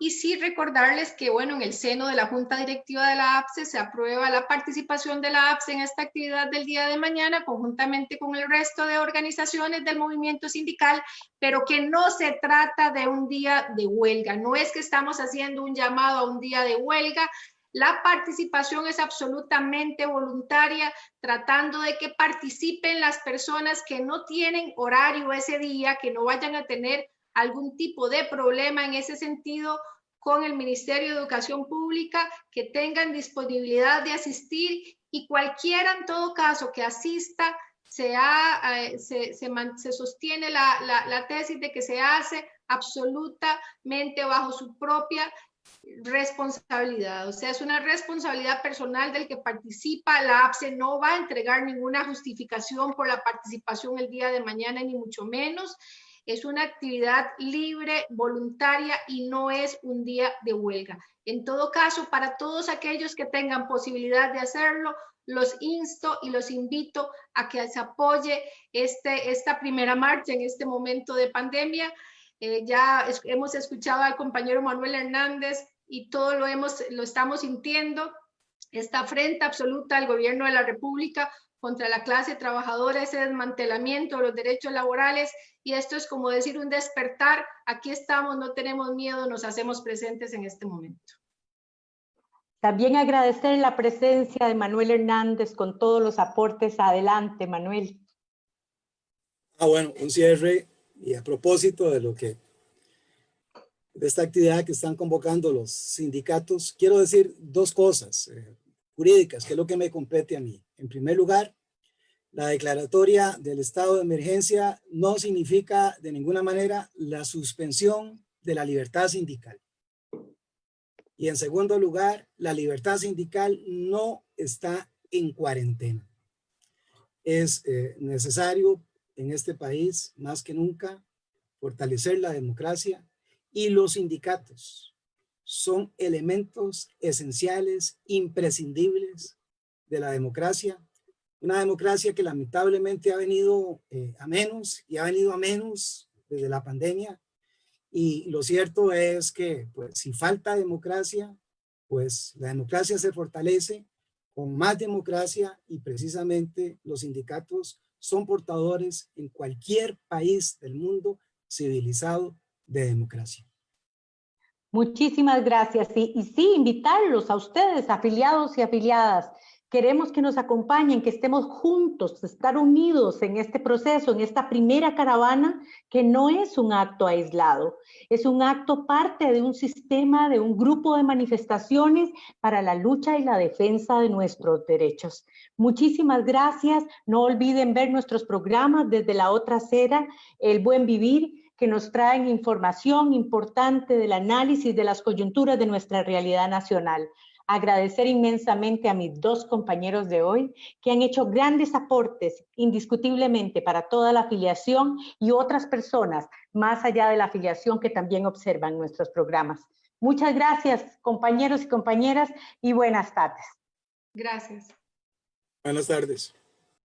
Y sí recordarles que, bueno, en el seno de la Junta Directiva de la APSE se aprueba la participación de la APSE en esta actividad del día de mañana, conjuntamente con el resto de organizaciones del movimiento sindical, pero que no se trata de un día de huelga. No es que estamos haciendo un llamado a un día de huelga. La participación es absolutamente voluntaria, tratando de que participen las personas que no tienen horario ese día, que no vayan a tener algún tipo de problema en ese sentido con el Ministerio de Educación Pública, que tengan disponibilidad de asistir y cualquiera en todo caso que asista, se sostiene la tesis de que se hace absolutamente bajo su propia responsabilidad, o sea, es una responsabilidad personal del que participa. La APSE no va a entregar ninguna justificación por la participación el día de mañana, ni mucho menos. Es una actividad libre, voluntaria y no es un día de huelga. En todo caso, para todos aquellos que tengan posibilidad de hacerlo, los insto y los invito a que se apoye esta primera marcha en este momento de pandemia. Hemos escuchado al compañero Manuel Hernández y todo lo estamos sintiendo. Esta afrenta absoluta al gobierno de la República contra la clase trabajadora, ese desmantelamiento de los derechos laborales, y esto es como decir un despertar. Aquí estamos, no tenemos miedo, nos hacemos presentes en este momento. También agradecer la presencia de Manuel Hernández con todos los aportes. Adelante, Manuel. Bueno, un cierre y a propósito de esta actividad que están convocando los sindicatos, quiero decir dos cosas jurídicas, que es lo que me compete a mí. En primer lugar, la declaratoria del estado de emergencia no significa de ninguna manera la suspensión de la libertad sindical. Y en segundo lugar, la libertad sindical no está en cuarentena. Es necesario en este país, más que nunca, fortalecer la democracia, y los sindicatos son elementos esenciales, imprescindibles de la democracia. Una democracia que lamentablemente ha venido a menos y ha venido a menos desde la pandemia. Y lo cierto es que, pues, si falta democracia, pues la democracia se fortalece con más democracia, y precisamente los sindicatos son portadores en cualquier país del mundo civilizado de democracia. Muchísimas gracias. Y sí, invitarlos a ustedes, afiliados y afiliadas, Queremos que nos acompañen, que estemos juntos, estar unidos en este proceso, en esta primera caravana, que no es un acto aislado, es un acto parte de un sistema, de un grupo de manifestaciones para la lucha y la defensa de nuestros derechos. Muchísimas gracias. No olviden ver nuestros programas desde la otra acera, El Buen Vivir, que nos traen información importante del análisis de las coyunturas de nuestra realidad nacional. Agradecer inmensamente a mis dos compañeros de hoy que han hecho grandes aportes indiscutiblemente para toda la afiliación y otras personas más allá de la afiliación que también observan nuestros programas. Muchas gracias, compañeros y compañeras, y buenas tardes. Gracias. Buenas tardes.